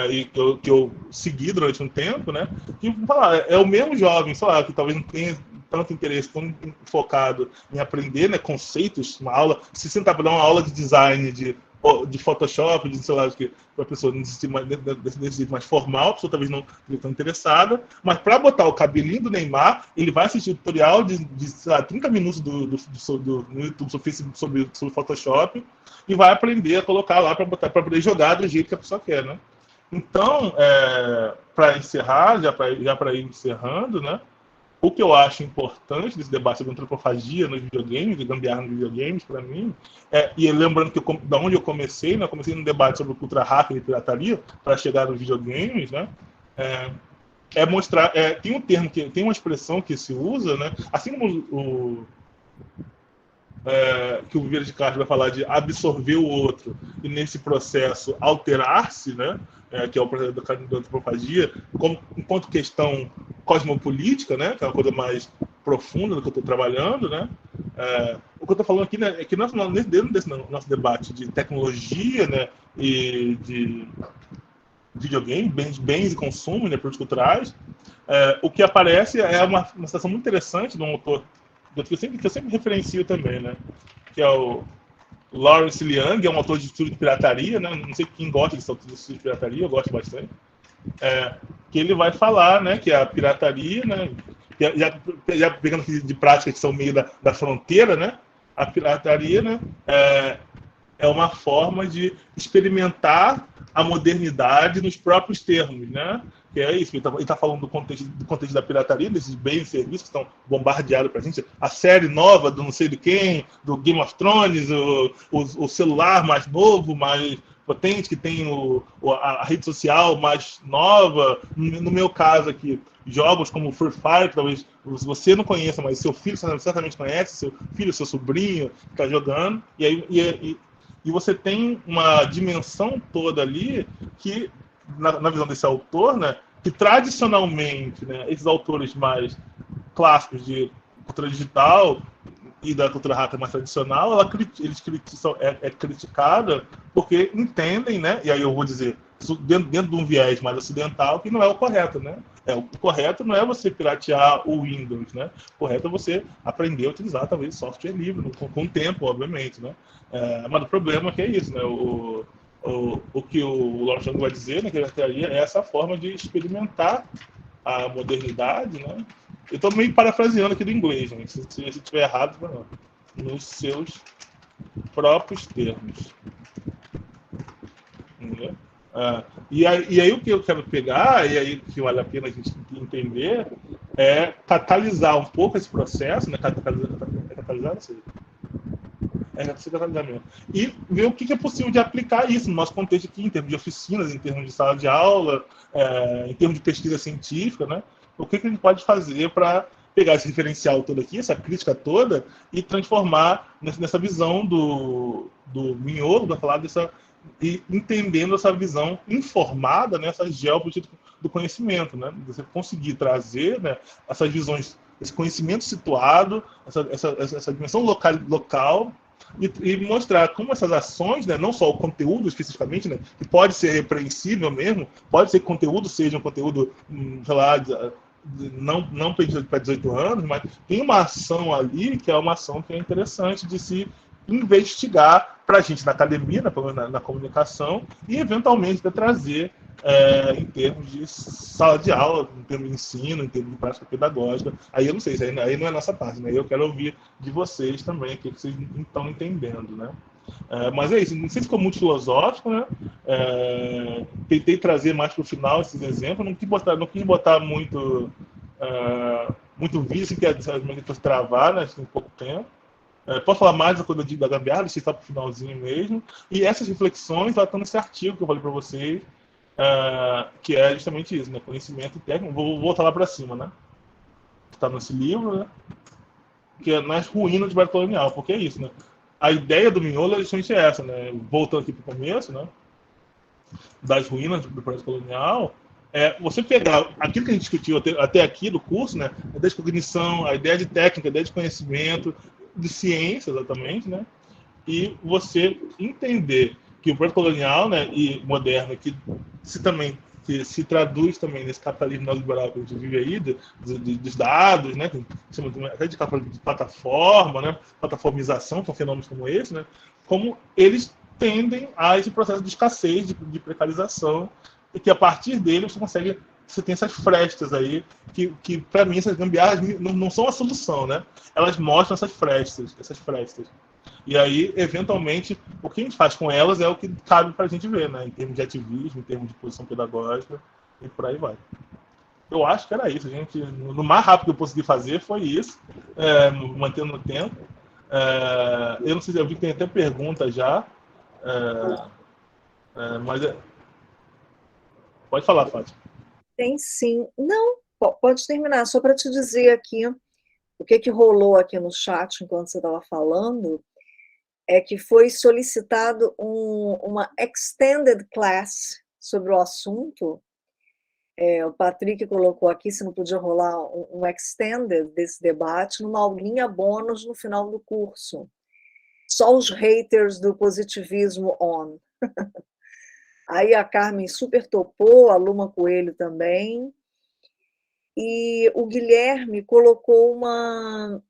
e que eu segui durante um tempo, né, que é o mesmo jovem, sei lá, que talvez não tenha tanto interesse, tão focado em aprender, né, conceitos, uma aula, se sentar para dar uma aula de design, de Photoshop, de sei lá, que a pessoa necessita mais formal, a pessoa talvez não esteja tão interessada, mas para botar o cabelinho do Neymar, ele vai assistir tutorial de sei lá, 30 minutos no YouTube sobre Photoshop e vai aprender a colocar lá para poder jogar do jeito que a pessoa quer, né? Então, para encerrar, já para ir encerrando, né? O que eu acho importante desse debate sobre antropofagia nos videogames, de gambiarra nos videogames, para mim, e lembrando que da onde eu comecei, né, eu comecei num debate sobre cultura hacker e pirataria, para chegar nos videogames, né, mostrar, tem um termo, tem uma expressão que se usa, né, assim como que o Vieira de Castro vai falar de absorver o outro e nesse processo alterar-se, né, que é o processo da antropofagia, enquanto questão cosmopolítica, né, que é uma coisa mais profunda do que eu estou trabalhando, né, o que eu estou falando aqui, né, é que dentro desse nosso debate de tecnologia, né, e de videogame, bens e consumo, né, produtos culturais, o que aparece é uma situação muito interessante de um autor que eu sempre referencio também, né? Que é o Lawrence Liang, é um autor de estudo de pirataria, né? Não sei quem gosta de estudo de pirataria, eu gosto bastante. Que ele vai falar, né? Que a pirataria, né? Já pegando de práticas que são meio da fronteira, né? A pirataria, né? É uma forma de experimentar a modernidade nos próprios termos, né? Que é isso, ele está falando do contexto da pirataria, desses bens e serviços que estão bombardeados para a gente. A série nova do não sei de quem, do Game of Thrones, o celular mais novo, mais potente, que tem a rede social mais nova. No meu caso aqui, jogos como Free Fire, que talvez você não conheça, mas seu filho certamente conhece, seu filho, seu sobrinho está jogando. E você tem uma dimensão toda ali que, na visão desse autor, né, que tradicionalmente, né, esses autores mais clássicos de cultura digital e da cultura hacker mais tradicional, é criticada porque entendem, né, e aí eu vou dizer, dentro de um viés mais ocidental, que não é o correto, né? O correto não é você piratear o Windows, né? O correto é você aprender a utilizar, talvez, software livre, com o tempo, obviamente, né? Mas o problema é que é isso, né? O que o Lawrence vai dizer, né, que a pirataria é essa forma de experimentar a modernidade, né? Eu estou meio parafraseando aqui do inglês, gente. Se eu estiver errado, não. Nos seus próprios termos. Entendeu? E aí o que eu quero pegar, e aí que vale a pena a gente entender, é catalisar um pouco esse processo, né? Catalisar, não sei. E ver o que é possível de aplicar isso no nosso contexto aqui, em termos de oficinas, em termos de sala de aula, em termos de pesquisa científica, né? O que a gente pode fazer para pegar esse referencial todo aqui, essa crítica toda, e transformar nessa visão do Mignolo, da falar e entendendo essa visão informada, né, essa geopolítica do conhecimento, né? Você conseguir trazer, né, essas visões, esse conhecimento situado, essa dimensão local e mostrar como essas ações, né, não só o conteúdo especificamente, né, que pode ser repreensível mesmo, pode ser que o conteúdo seja um conteúdo, sei lá, não para 18 anos, mas tem uma ação ali que é uma ação que é interessante de se investigar para a gente na academia, na comunicação, e eventualmente de trazer em termos de sala de aula, em termos de ensino, em termos de prática pedagógica. Aí eu não sei, aí não é nossa parte, né? Eu quero ouvir de vocês também, o que vocês estão entendendo, né? Mas é isso, não sei se ficou muito filosófico, né? Tentei trazer mais para o final esses exemplos, não quis botar muito vídeo, assim, que é travar, né? Tem pouco tempo. Posso falar mais da coisa da gambiarra, deixei só para o finalzinho mesmo. E essas reflexões, estão nesse artigo que eu falei para vocês, que é justamente isso, né? Conhecimento técnico. Vou voltar lá para cima, né? Está nesse livro, né? Que é nas ruínas do Império Colonial, porque é isso, né? A ideia do Mignolo é justamente essa, né? Voltando aqui para o começo, né? Das ruínas do Império Colonial, você pegar aquilo que a gente discutiu até aqui do curso, né, a ideia de cognição, a ideia de técnica, a ideia de conhecimento, de ciência, exatamente, né, e você entender que o projeto colonial, né, e moderno, que se traduz também nesse capitalismo neoliberal que a gente vive aí, dos dados, né, que chama até de plataforma, né, plataformização, com fenômenos como esse, né, como eles tendem a esse processo de escassez, de precarização, e que a partir dele você tem essas frestas aí, que para mim essas gambiarras não são a solução, né? Elas mostram essas frestas. E aí, eventualmente, o que a gente faz com elas é o que cabe para a gente ver, né? Em termos de ativismo, em termos de posição pedagógica, e por aí vai. Eu acho que era isso, gente. No mais rápido que eu consegui fazer foi isso, mantendo o tempo. Eu não sei se eu vi que tem até pergunta já, mas pode falar, Fátima. Tem sim. Não, pode terminar. Só para te dizer aqui o que rolou aqui no chat enquanto você estava falando, é que foi solicitado uma extended class sobre o assunto. O Patrick colocou aqui se não podia rolar um extended desse debate numa aulinha bônus no final do curso. Só os haters do positivismo on. Aí a Carmen super topou, a Luma Coelho também. E o Guilherme colocou uma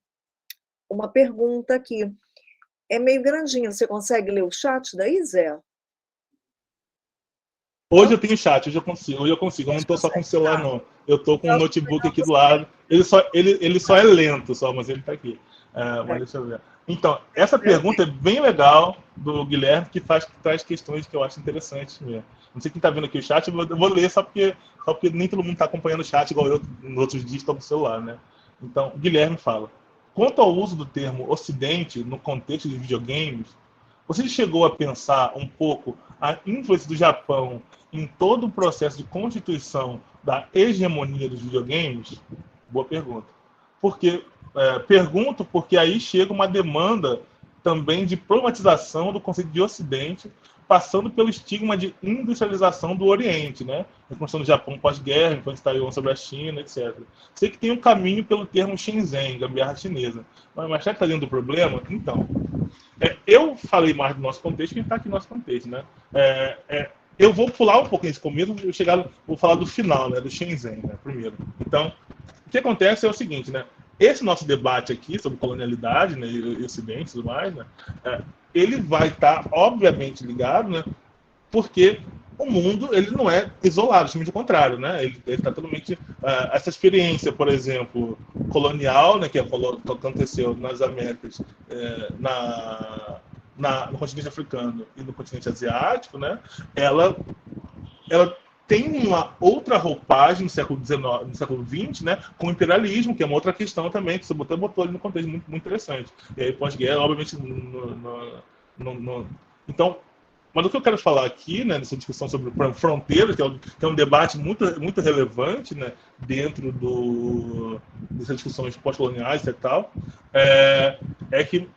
pergunta aqui. É meio grandinho, você consegue ler o chat daí, Zé? Hoje eu tenho chat, hoje eu consigo. Eu não estou só com o celular, não. Eu estou com o notebook aqui do lado. Ele só é lento, mas ele está aqui. Mas deixa eu ver. Então, essa pergunta é bem legal do Guilherme, que traz questões que eu acho interessantes mesmo. Não sei quem está vendo aqui o chat, eu vou ler só porque nem todo mundo está acompanhando o chat, igual eu nos outros dias estou com o celular, né? Então, o Guilherme fala: quanto ao uso do termo Ocidente no contexto de videogames, você chegou a pensar um pouco a influência do Japão em todo o processo de constituição da hegemonia dos videogames? Boa pergunta. Pergunto porque aí chega uma demanda também de problematização do conceito de Ocidente, passando pelo estigma de industrialização do Oriente, né? A construção do Japão pós-guerra, influência Taiwan sobre a China, etc. Sei que tem um caminho pelo termo Shenzhen, gambiarra chinesa. Mas será que está dentro do problema? Então, eu falei mais do nosso contexto, que está aqui no nosso contexto, né? Eu vou pular um pouco nesse começo, vou falar do final, né? Do Shenzhen, né? Primeiro. Então, o que acontece é o seguinte, né? Esse nosso debate aqui sobre colonialidade, né, e Ocidente e tudo mais, né, ele vai estar, obviamente, ligado, né, porque o mundo ele não é isolado, justamente o contrário, né? Ele está totalmente... essa experiência, por exemplo, colonial, né, que aconteceu nas Américas, no continente africano e no continente asiático, né, ela tem uma outra roupagem no século XIX, no século XX, né, com o imperialismo, que é uma outra questão também, que você botou ali no contexto muito, muito interessante. E aí, pós-guerra, obviamente, Então, mas o que eu quero falar aqui, né, nessa discussão sobre fronteiras, que é um debate muito, muito relevante, né, dentro dessas discussões pós-coloniais e tal, é que,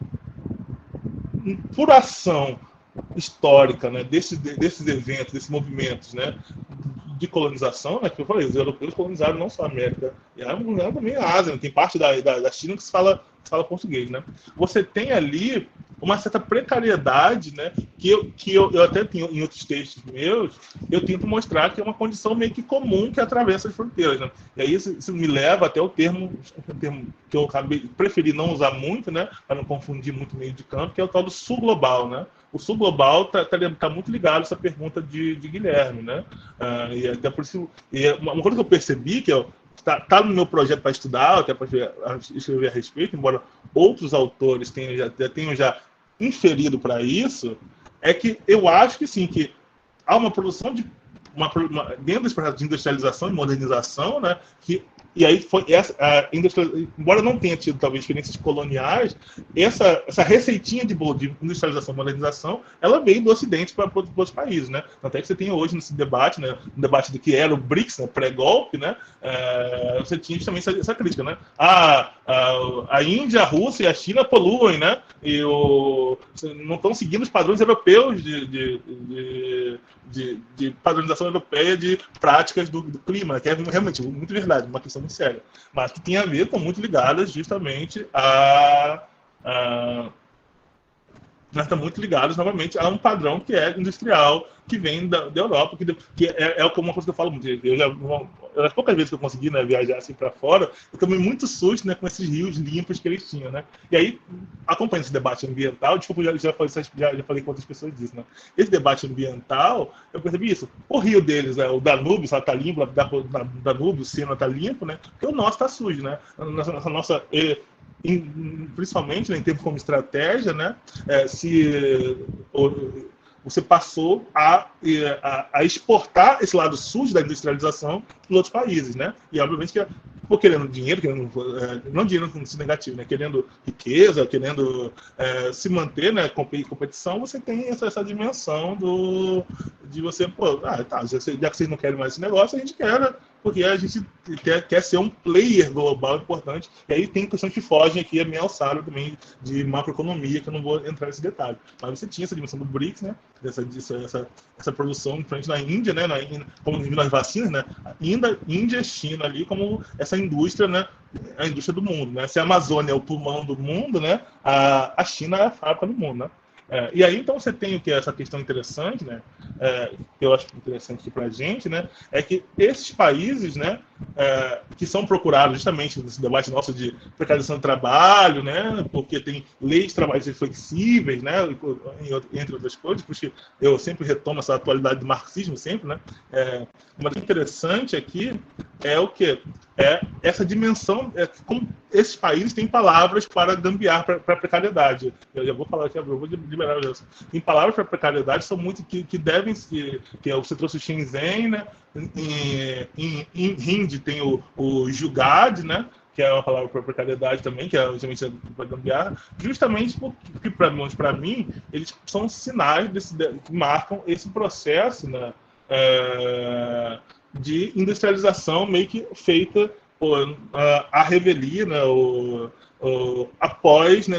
por ação histórica, né, desses eventos, desses movimentos, né, de colonização, né, que eu falei, os europeus colonizaram não só a América, colonizaram também a Ásia, né, tem parte da China que se fala português, né? Você tem ali uma certa precariedade, né, que eu até tenho em outros textos meus, eu tento mostrar que é uma condição meio que comum que atravessa as fronteiras, né? E aí isso me leva até o termo que eu preferi não usar muito, né, para não confundir muito meio de campo, que é o tal do sul global, né? O sul global tá muito ligado a essa pergunta de Guilherme, né? E até por isso, uma coisa que eu percebi, que tá no meu projeto para estudar, até para escrever a respeito, embora outros autores tenham já inferido para isso, é que eu acho que sim, que há uma produção dentro desse processo de industrialização e modernização, né, e aí foi embora não tenha tido talvez experiências coloniais, essa receitinha de industrialização e modernização, ela veio do Ocidente para outros países, né? Até que você tem hoje nesse debate, né, um debate do que era o BRICS, né, pré-golpe, né, você tinha justamente essa crítica, né? A Índia, a Rússia e a China poluem, né? Não estão seguindo os padrões europeus de padronização europeia de práticas do clima, que é realmente muito verdade, uma questão muito séria, mas que tem a ver com muito ligadas justamente nós estamos muito ligados novamente a um padrão que é industrial, que vem da Europa, que é uma coisa que eu falo muito. As poucas vezes que eu consegui, né, viajar assim para fora, eu tomei muito susto, né, com esses rios limpos que eles tinham, né? E aí, acompanhando esse debate ambiental, desculpa, já falei com outras pessoas disso, né? Esse debate ambiental, eu percebi isso. O rio deles, o Danúbio, está limpo, Danúbio, o Sena está limpo, né? Porque o nosso está sujo, né? Nossa principalmente, né, em termos como estratégia, né, se você passou a exportar esse lado sujo da industrialização para outros países, né? E obviamente que querendo dinheiro, não dinheiro no sentido negativo, né? Querendo riqueza, querendo se manter, né, competição, você tem essa dimensão de você, já que vocês não querem mais esse negócio, a gente quer, né? Porque a gente quer ser um player global importante, e aí tem questões que fogem aqui a minha alçada também de macroeconomia, que eu não vou entrar nesse detalhe. Mas você tinha essa dimensão do BRICS, né? Essa produção, principalmente na Índia, né? Como nas vacinas, né? Índia, China ali como essa indústria, né? A indústria do mundo, né? Se a Amazônia é o pulmão do mundo, né? A China é a fábrica do mundo, né? E aí, então, você tem essa questão interessante, né, que eu acho interessante aqui para a gente, né, é que esses países, né, que são procurados justamente nesse debate nosso de precarização do trabalho, né, porque tem leis de trabalho flexíveis, né, entre outras coisas, porque eu sempre retomo essa atualidade do marxismo, sempre, né, mas o interessante aqui é o quê? É essa dimensão, como esses países têm palavras para gambiar para a precariedade. Eu já vou falar aqui, eu vou liberar isso. Em palavras para a precariedade são muito que devem ser, você trouxe o Shenzhen, né? Em Hindi tem o Jugad, né? Que é uma palavra para precariedade também, que é justamente para gambiar, justamente porque, para mim, eles são sinais que marcam esse processo, né? De industrialização meio que feita à revelia, né, após, né,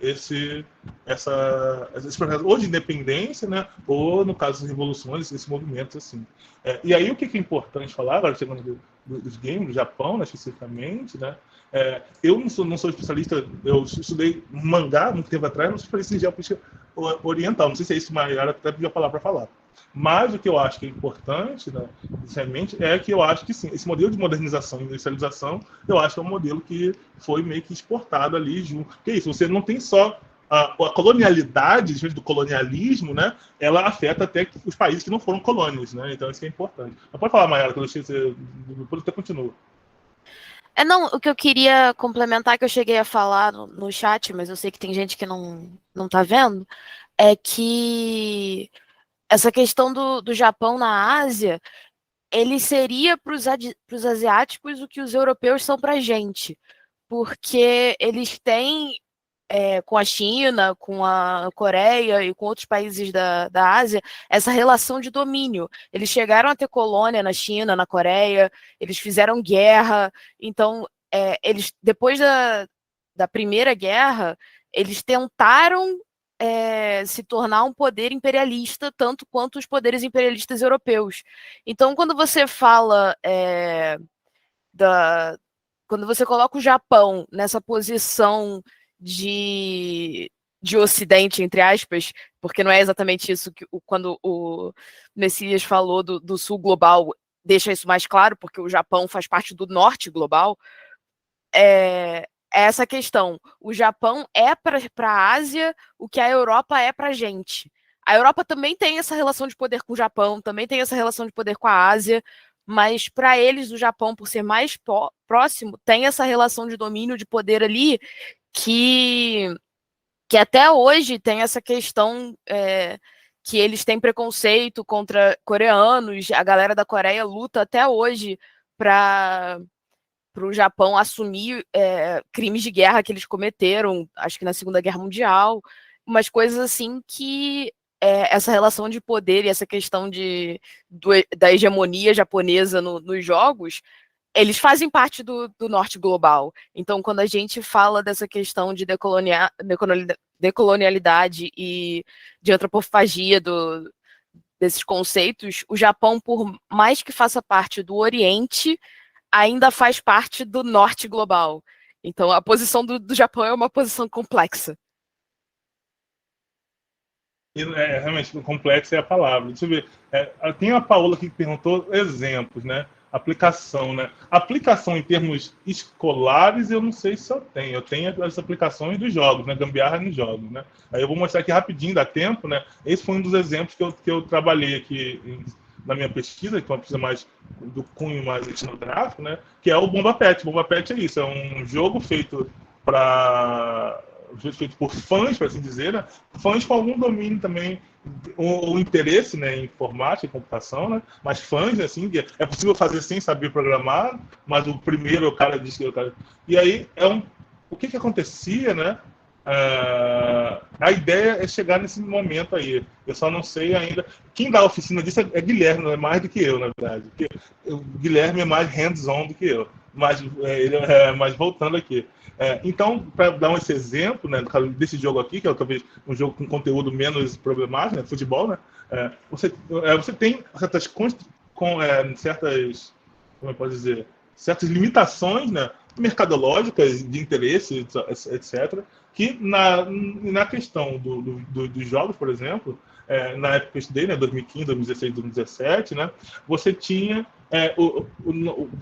esse processo ou de independência, né, ou, no caso das revoluções, esses movimentos assim. E aí o que é importante falar, agora chegando dos games, do Japão, né, especificamente, né, eu não sou especialista, eu estudei mangá muito tempo atrás, não sou especialista em geopolítica oriental, não sei se é isso, mas até podia falar para falar. Mas o que eu acho que é importante, né, inicialmente, é que eu acho que sim, esse modelo de modernização e industrialização, eu acho que é um modelo que foi meio que exportado ali junto. Porque é isso, você não tem só a colonialidade, do colonialismo, né, ela afeta até os países que não foram colônias, né, então isso é importante. Mas pode falar, Mayara, que eu deixei você, depois você continua. Não, o que eu queria complementar, que eu cheguei a falar no chat, mas eu sei que tem gente que não tá vendo, é que essa questão do Japão na Ásia, ele seria para os asiáticos o que os europeus são para a gente, porque eles têm, com a China, com a Coreia e com outros países da Ásia, essa relação de domínio. Eles chegaram a ter colônia na China, na Coreia, eles fizeram guerra, então, eles, depois da Primeira Guerra, eles tentaram se tornar um poder imperialista, tanto quanto os poderes imperialistas europeus. Então, quando você fala quando você coloca o Japão nessa posição de Ocidente, entre aspas, porque não é exatamente isso que quando o Messias falou do Sul global, deixa isso mais claro, porque o Japão faz parte do Norte global, essa questão. O Japão é para a Ásia o que a Europa é para a gente. A Europa também tem essa relação de poder com o Japão, também tem essa relação de poder com a Ásia, mas para eles, o Japão, por ser mais próximo, tem essa relação de domínio, de poder ali, que até hoje tem essa questão que eles têm preconceito contra coreanos, a galera da Coreia luta até hoje para o Japão assumir crimes de guerra que eles cometeram, acho que na Segunda Guerra Mundial, umas coisas assim que essa relação de poder e essa questão da hegemonia japonesa nos jogos eles fazem parte do norte global. Então, quando a gente fala dessa questão de decolonialidade e de antropofagia desses conceitos, o Japão, por mais que faça parte do Oriente, ainda faz parte do norte global. Então, a posição do Japão é uma posição complexa. Realmente, complexo é a palavra. Deixa eu ver. Tem a Paola aqui que perguntou exemplos, né? Aplicação, né? Aplicação em termos escolares, eu não sei se eu tenho. Eu tenho as aplicações dos jogos, né? Gambiarra nos jogos, né? Aí eu vou mostrar aqui rapidinho, dá tempo, né? Esse foi um dos exemplos que eu trabalhei aqui na minha pesquisa, que é uma pesquisa mais do cunho mais etnográfico, né? Que é o Bomba Pet. Bomba Pet é isso, é um jogo feito por fãs, por assim dizer, né? Fãs com algum domínio também, o interesse, né, em informática e computação, né? Mas fãs, assim, é possível fazer sem saber programar, mas o primeiro o cara disse que o cara... E aí, o que acontecia, né? A ideia é chegar nesse momento aí. Eu só não sei ainda. Quem dá a oficina disso é Guilherme, não é mais do que eu, na verdade. Porque o Guilherme é mais hands-on do que eu. Mas voltando aqui. Então, para dar esse exemplo, né, desse jogo aqui, que é talvez um jogo com conteúdo menos problemático, né, futebol, né, você tem certas como eu posso dizer, certas limitações, né, mercadológicas, de interesse, etc., que na questão dos jogos, por exemplo, na época que eu estudei, né, 2015, 2016, 2017, né, você tinha,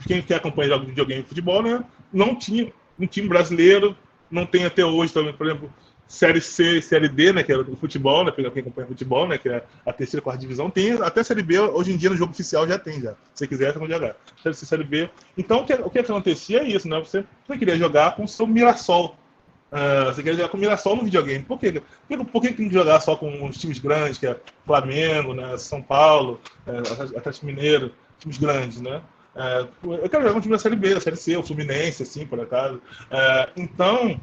quem acompanha jogos de videogame e futebol, né, não tinha um time brasileiro, não tem até hoje também, por exemplo, Série C e Série D, né, que é o futebol, né, quem acompanha futebol, né, que é a terceira, quarta divisão, tem até Série B, hoje em dia no jogo oficial já tem, já. Se você quiser, você pode jogar. Série C, Série B. Então, o que acontecia é isso, né, você queria jogar com o seu Mirassol. Você queria jogar com o Mirassol no videogame. Por quê? Por que tem que jogar só com os times grandes, que é Flamengo, né, São Paulo, Atlético Mineiro, times grandes, né? Eu quero jogar com o time da Série B, da Série C, o Fluminense, assim, por acaso. Então,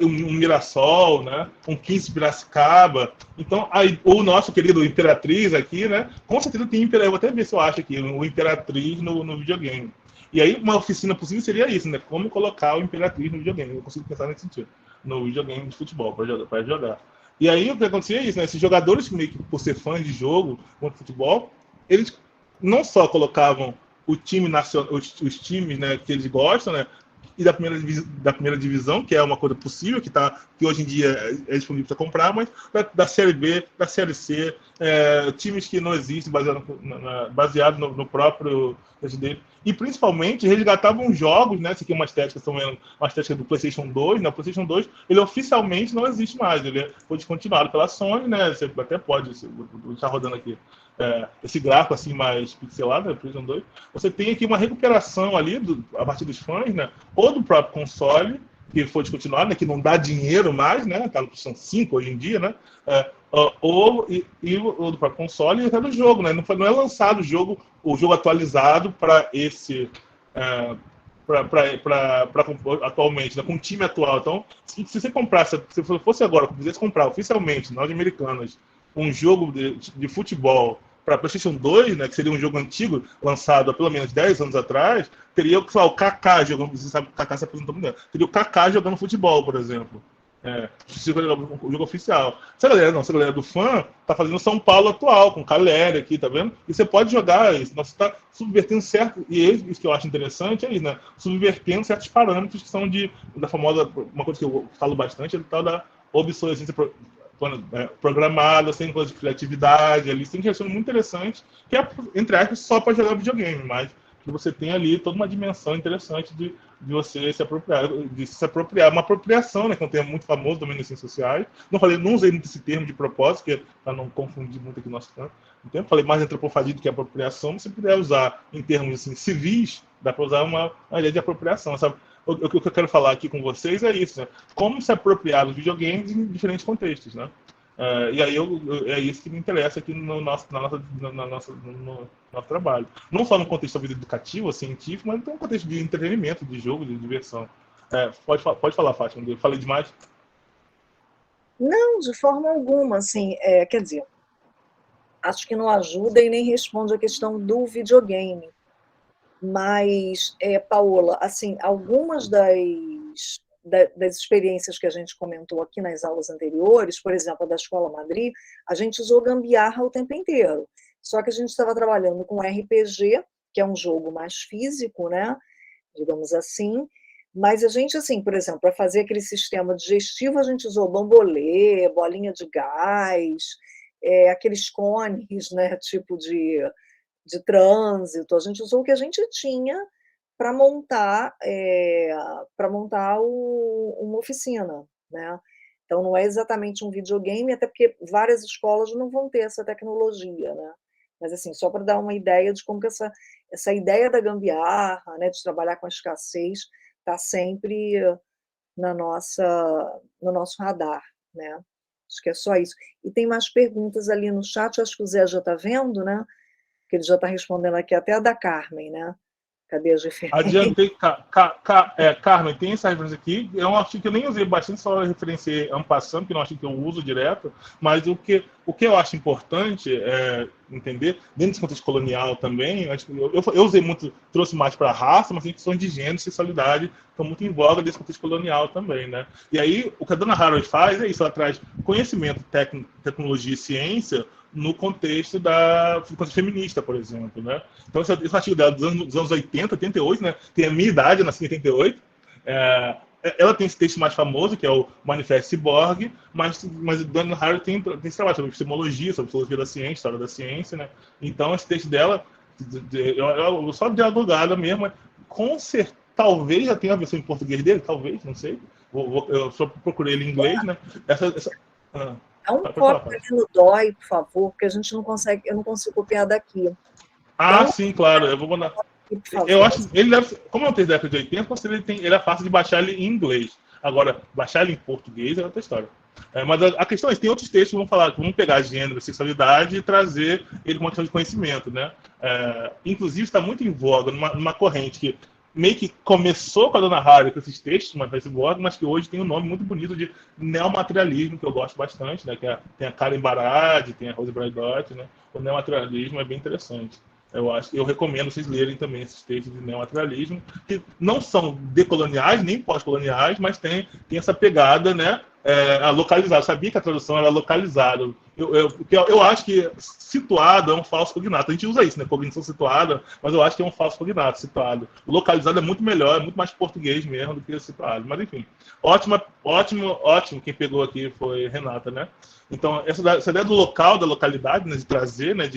um Mirassol, né? Um 15 Piracicaba. Então, aí, o nosso querido Imperatriz aqui, né? Com certeza tem Imperatriz. Eu vou até ver se eu acho aqui, o Imperatriz no videogame. E aí, uma oficina possível seria isso, né? Como colocar o Imperatriz no videogame. Eu consigo pensar nesse sentido. No videogame de futebol, para jogar. E aí, o que acontecia é isso, né? Esses jogadores, meio que por ser fãs de jogo, contra futebol, eles não só colocavam o time nacional, os times, né, que eles gostam, né, e da primeira divisão, que é uma coisa possível, que hoje em dia é disponível para comprar, mas da Série B, da Série C, times que não existem, baseado no próprio dele. E principalmente resgatavam jogos, né? Isso aqui é uma estética do PlayStation 2, né? O PlayStation 2 ele oficialmente não existe mais, ele foi descontinuado pela Sony, né? Você até pode estar rodando aqui. Esse gráfico assim mais pixelado, né, PlayStation 2, você tem aqui uma recuperação ali a partir dos fãs, né, ou do próprio console, que foi descontinuado, né, que não dá dinheiro mais, né, tá no PlayStation 5 hoje em dia, né, ou do próprio console e até do jogo, né, não é lançado o jogo atualizado para esse atualmente, né, com o time atual. Então, se você comprasse, se fosse agora, se quisesse comprar oficialmente, nós americanos, um jogo de futebol para PlayStation 2, né, que seria um jogo antigo, lançado há pelo menos 10 anos atrás, teria o Kaká jogando, você sabe que o Kaká se apresentou muito, teria o Kaká jogando futebol, por exemplo. O jogo oficial. Essa galera do fã tá fazendo São Paulo atual, com Caleri aqui, tá vendo? E você pode jogar isso. Você tá subvertendo certo. E isso que eu acho interessante é isso, né? Subvertendo certos parâmetros que são da famosa. Uma coisa que eu falo bastante é o tal da obsolescência programada, sem coisa de criatividade, ali tem questões muito interessantes, que é, entre aspas, só para jogar videogame, mas que você tem ali toda uma dimensão interessante de você se apropriar, uma apropriação, né, que é um termo muito famoso também nas ciências sociais. Não usei muito esse termo de propósito, para não confundir muito aqui nosso campo. Então, falei mais antropofagia do que apropriação. Se puder usar em termos assim, civis, dá para usar uma ideia de apropriação, sabe? O que eu quero falar aqui com vocês é isso, né? Como se apropriar dos videogames em diferentes contextos, né? E aí é isso que me interessa aqui no nosso trabalho. Não só no contexto educativo, científico, mas no contexto de entretenimento, de jogo, de diversão. Pode falar, Fátima. Eu falei demais? Não, de forma alguma, assim, quer dizer, acho que não ajuda e nem responde a questão do videogame. Mas, Paola, assim, algumas das experiências que a gente comentou aqui nas aulas anteriores, por exemplo, a da Escola Madrid, a gente usou gambiarra o tempo inteiro. Só que a gente estava trabalhando com RPG, que é um jogo mais físico, né? Digamos assim. Mas a gente, assim, por exemplo, para fazer aquele sistema digestivo, a gente usou bambolê, bolinha de gás, aqueles cones, né? Tipo de trânsito. A gente usou o que a gente tinha para montar uma oficina, né? Então não é exatamente um videogame, até porque várias escolas não vão ter essa tecnologia, né? Mas assim, só para dar uma ideia de como que essa ideia da gambiarra, né, de trabalhar com a escassez, está sempre no nosso radar, né? Acho que é só isso. E tem mais perguntas ali no chat, acho que o Zé já está vendo, né? Que ele já está respondendo aqui, até a da Carmen, né? Cadê as referências? Adiantei, Carmen, tem essa referência aqui. É um artigo que eu nem usei bastante, só referenciei en passant, que não é um artigo que eu uso direto, mas o que eu acho importante entender, dentro desse contexto colonial também, eu usei muito, trouxe mais para a raça, mas tem questões de gênero e sexualidade estão muito em voga desse contexto colonial também, né? E aí, o que a dona Harold faz é isso, ela traz conhecimento, tecnologia e ciência no contexto do contexto feminista, por exemplo, né? Então, esse artigo dela dos anos 80, 88, né? Tem a minha idade, eu nasci em 88. Ela tem esse texto mais famoso, que é o Manifesto Ciborgue, mas Donna Harold tem esse trabalho sobre epistemologia, sobre filosofia da ciência, história da ciência, né? Então, esse texto dela, eu só dialogada mesmo, talvez já tenha a versão em português dele, talvez, não sei. Eu só procurei ele em inglês, né? Dá um copy ali no DOI, por favor, porque eu não consigo copiar daqui. Sim, claro, eu vou mandar. Eu acho, como é um texto da década de 80, ele é fácil de baixar ele em inglês. Agora, baixar ele em português é outra história. Mas a questão é que tem outros textos que vão pegar gênero, sexualidade e trazer ele com uma questão de conhecimento, né? Inclusive, está muito em voga numa corrente que meio que começou com a dona Harold com esses textos, mas que hoje tem um nome muito bonito de neomaterialismo, que eu gosto bastante, né? Tem a Karen Barad, tem a Rose Braidot, né? O neomaterialismo é bem interessante. Eu recomendo vocês lerem também esses textos de neomaterialismo, que não são decoloniais nem pós-coloniais, mas tem essa pegada, né, localizada. Eu sabia que a tradução era localizada. Eu acho que situado é um falso cognato. A gente usa isso, né, cognição situada, mas eu acho que é um falso cognato, situado. O localizado é muito melhor, é muito mais português mesmo do que situado. Mas enfim, ótimo. Quem pegou aqui foi Renata, né? Então, essa ideia do local, da localidade, né, de trazer, né,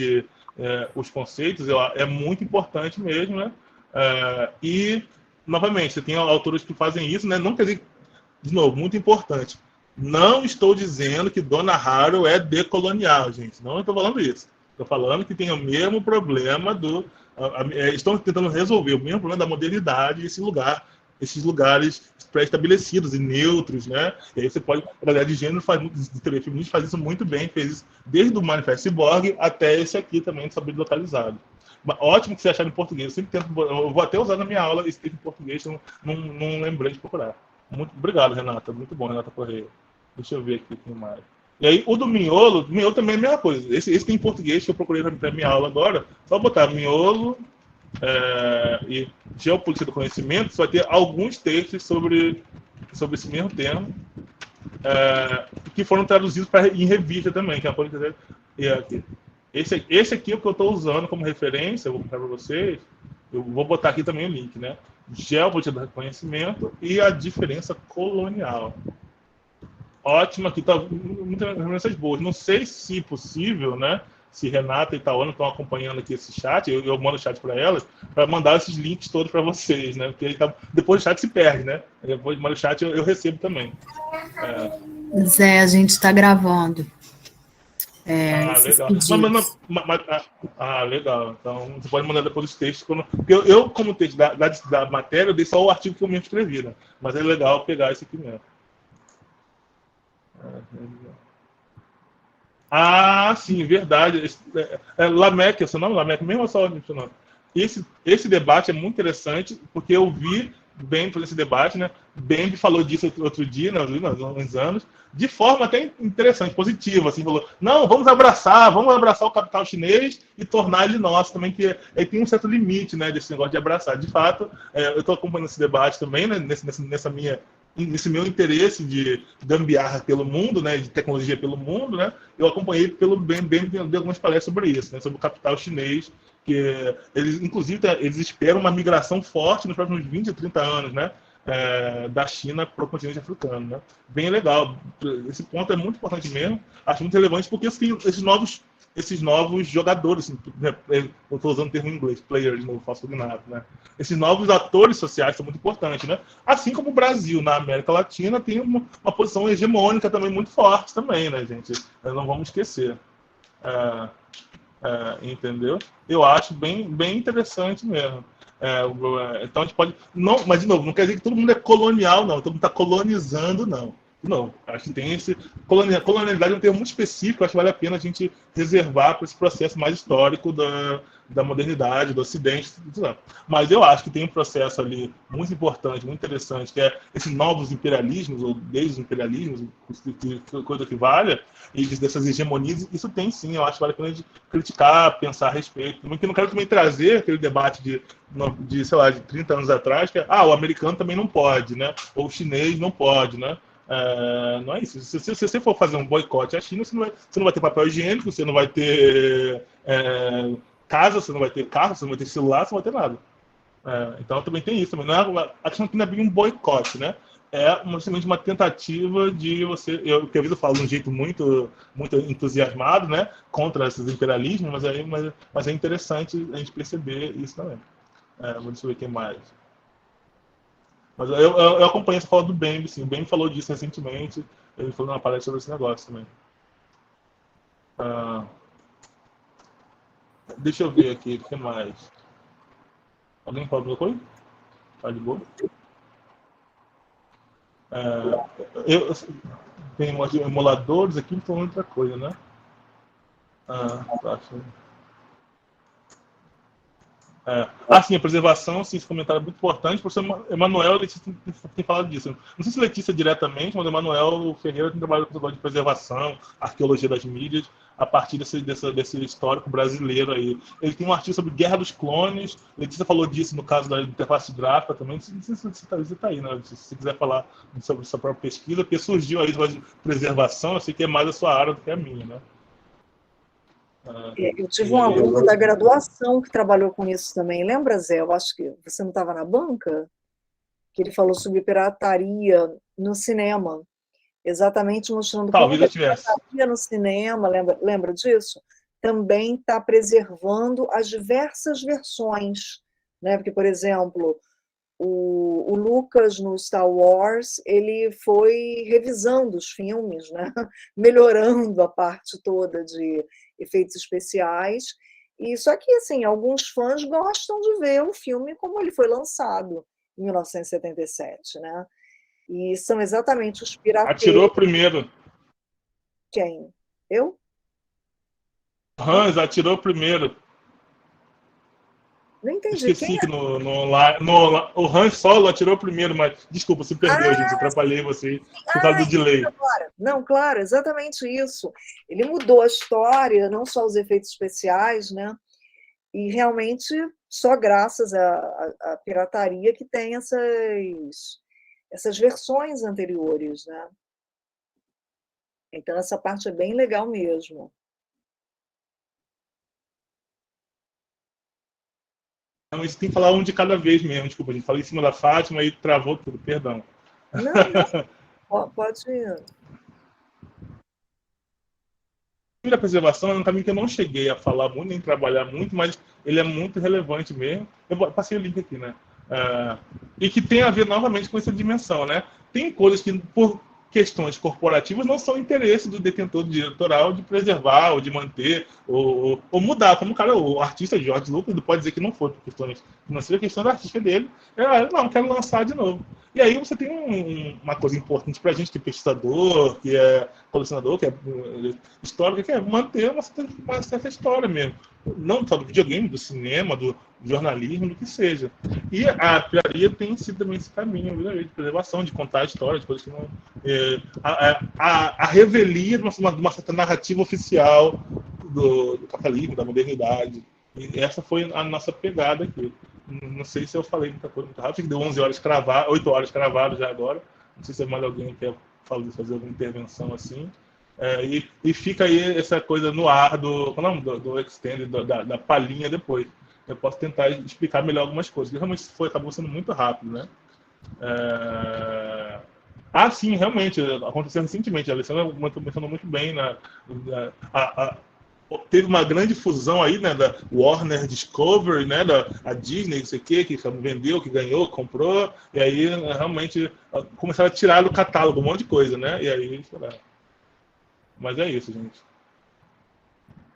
os conceitos, é muito importante mesmo, né? E, novamente, você tem autores que fazem isso, né? Não quer dizer, de novo, muito importante. Não estou dizendo que Donna Harold é decolonial, gente. Não estou falando isso. Estou falando que tem o mesmo problema estão tentando resolver o mesmo problema da modernidade, esses lugares pré-estabelecidos e neutros, né? E aí você pode, a galera de gênero de TV feminista faz isso muito bem, fez isso desde o Manifesto Ciborgue até esse aqui também, sobre localizado. Ótimo que você achar em português. Eu vou até usar na minha aula esse texto em português, não lembrei de procurar. Muito obrigado, Renata. Muito bom, Renata Correia. Deixa eu ver aqui o que mais. E aí, o do miolo também é a mesma coisa. Esse tem em português, que eu procurei para minha aula agora. Só botar miolo e geopolítica do conhecimento, você vai ter alguns textos sobre esse mesmo tema, que foram traduzidos em revista também, que é a política. Esse aqui é o que eu estou usando como referência, eu vou mostrar para vocês. Eu vou botar aqui também o link, né? Geopolítica do conhecimento e a diferença colonial. Ótimo, aqui tá muitas referências boas. Não sei se possível, né? Se Renata e Tawana estão acompanhando aqui esse chat, eu mando o chat para elas, para mandar esses links todos para vocês, né? Porque depois o chat se perde, né? Depois de mandar o chat eu recebo também. Zé, a gente está gravando. Legal. Legal. Então, você pode mandar depois os textos. Eu como texto da matéria, eu dei só o artigo que eu mesmo escrevi, né? Mas é legal pegar esse aqui mesmo. Sim, verdade. Lamech, é seu nome? Lamech mesmo ou só o seu nome? Esse debate é muito interessante, porque eu vi Bembe fez esse debate, né? Bembe falou disso outro dia, né, há uns anos, de forma até interessante, positiva, assim, falou, não, vamos abraçar o capital chinês e tornar ele nosso também, que aí tem um certo limite, né, desse negócio de abraçar. De fato, eu estou acompanhando esse debate também, né, nesse meu interesse de gambiarra pelo mundo, né, de tecnologia pelo mundo, né, eu acompanhei pelo Bembe de algumas palestras sobre isso, né, sobre o capital chinês, que eles, inclusive, eles esperam uma migração forte nos próximos 20 a 30 anos, né? Da China para o continente africano, né? Bem legal. Esse ponto é muito importante mesmo. Acho muito relevante porque esses novos jogadores, assim, eu estou usando o termo em inglês, players, não faço nada, né? Esses novos atores sociais são muito importantes, né? Assim como o Brasil, na América Latina, tem uma posição hegemônica também muito forte também, né, gente? Nós não vamos esquecer. Entendeu? Eu acho bem interessante mesmo. Então a gente pode. Não, mas, de novo, não quer dizer que todo mundo é colonial, não. Todo mundo está colonizando, não. Não, acho que tem esse. Colonialidade é um termo muito específico, acho que vale a pena a gente reservar para esse processo mais histórico da modernidade, do Ocidente. Mas eu acho que tem um processo ali muito importante, muito interessante, que é esses novos imperialismos, ou desimperialismos, coisa que valha, e dessas hegemonias. Isso tem sim, eu acho que vale a pena a gente criticar, pensar a respeito. Porque eu não quero também trazer aquele debate sei lá, de 30 anos atrás, que o americano também não pode, né? Ou o chinês não pode, né? Não é isso. Se você for fazer um boicote à China, você não vai ter papel higiênico, você não vai ter casa, você não vai ter carro, você não vai ter celular, você não vai ter nada. Então também tem isso. Também. A questão aqui não é bem um boicote, né? É simplesmente uma tentativa de você, que a vida fala de um jeito muito, muito entusiasmado, né? Contra esses imperialismos, mas é interessante a gente perceber isso também. Deixa eu ver quem mais. Mas eu acompanhei essa fala do Bembe, sim. O Bembe falou disso recentemente. Ele falou numa palestra sobre esse negócio também. Deixa eu ver aqui, o que mais? Alguém fala alguma coisa? Tá de boa? Tem emuladores aqui, então outra coisa, né? Tá. Sim, a preservação, sim, esse comentário é muito importante. O professor Emanuel e Letícia tem falado disso. Não sei se Letícia diretamente, mas o Emanuel Ferreira tem trabalhado com o negócio de preservação, arqueologia das mídias, a partir desse histórico brasileiro aí. Ele tem um artigo sobre Guerra dos Clones. Letícia falou disso no caso da interface gráfica também. Não sei se você está aí, né? Se você quiser falar sobre sua própria pesquisa, porque surgiu aí de preservação, eu sei que é mais a sua área do que a minha, né? Eu tive um aluno da graduação que trabalhou com isso também. Lembra, Zé? Eu acho que você não estava na banca? Que ele falou sobre pirataria no cinema. Exatamente mostrando como a pirataria no cinema, lembra disso? Também está preservando as diversas versões. Né? Porque, por exemplo, o Lucas, no Star Wars, ele foi revisando os filmes, né? Melhorando a parte toda de efeitos especiais. E só que, assim, alguns fãs gostam de ver o filme como ele foi lançado em 1977, né? E são exatamente os pirateiros. Atirou primeiro. Quem? Eu? Hans atirou primeiro. Não entendi. Esqueci que o Han Solo atirou primeiro, mas desculpa, se perdeu, gente. Atrapalhei você por causa do delay. Não, claro, exatamente isso. Ele mudou a história, não só os efeitos especiais, né? E realmente só graças à pirataria que tem essas versões anteriores, né? Então essa parte é bem legal mesmo. Não, isso tem que falar um de cada vez mesmo, desculpa, a gente falou em cima da Fátima e travou tudo, perdão. Não, pode ir. A preservação é um caminho que eu não cheguei a falar muito, nem trabalhar muito, mas ele é muito relevante mesmo. Eu passei o link aqui, né? E que tem a ver novamente com essa dimensão, né? Tem coisas que, por questões corporativas, não são interesse do detentor do direito autoral de preservar, ou de manter, ou mudar. Como o artista George Lucas pode dizer que não foi por questões financeiras, a questão da artística dele não, quero lançar de novo. E aí você tem uma coisa importante para a gente, que é pesquisador, que é colecionador, que é histórico, que é manter uma certa história mesmo. Não só do videogame, do cinema, do jornalismo, do que seja. E a pirataria tem sido também esse caminho de preservação, de contar a história, de coisas que não... a revelia de uma certa narrativa oficial do capitalismo, da modernidade. E essa foi a nossa pegada aqui. Não sei se eu falei muita coisa muito rápido, que deu 11 horas cravadas, 8 horas cravadas já agora. Não sei se mais alguém quer fazer alguma intervenção assim. E fica aí essa coisa no ar do Extended, da palhinha depois. Eu posso tentar explicar melhor algumas coisas. Realmente acabou sendo muito rápido, né? Sim, realmente, aconteceu recentemente. A Alessandra mencionou muito bem teve uma grande fusão aí, né, da Warner Discovery, né, a Disney, não sei o quê, que vendeu, que ganhou, comprou, e aí realmente começaram a tirar do catálogo um monte de coisa, né, e aí, sei lá. Mas é isso, gente.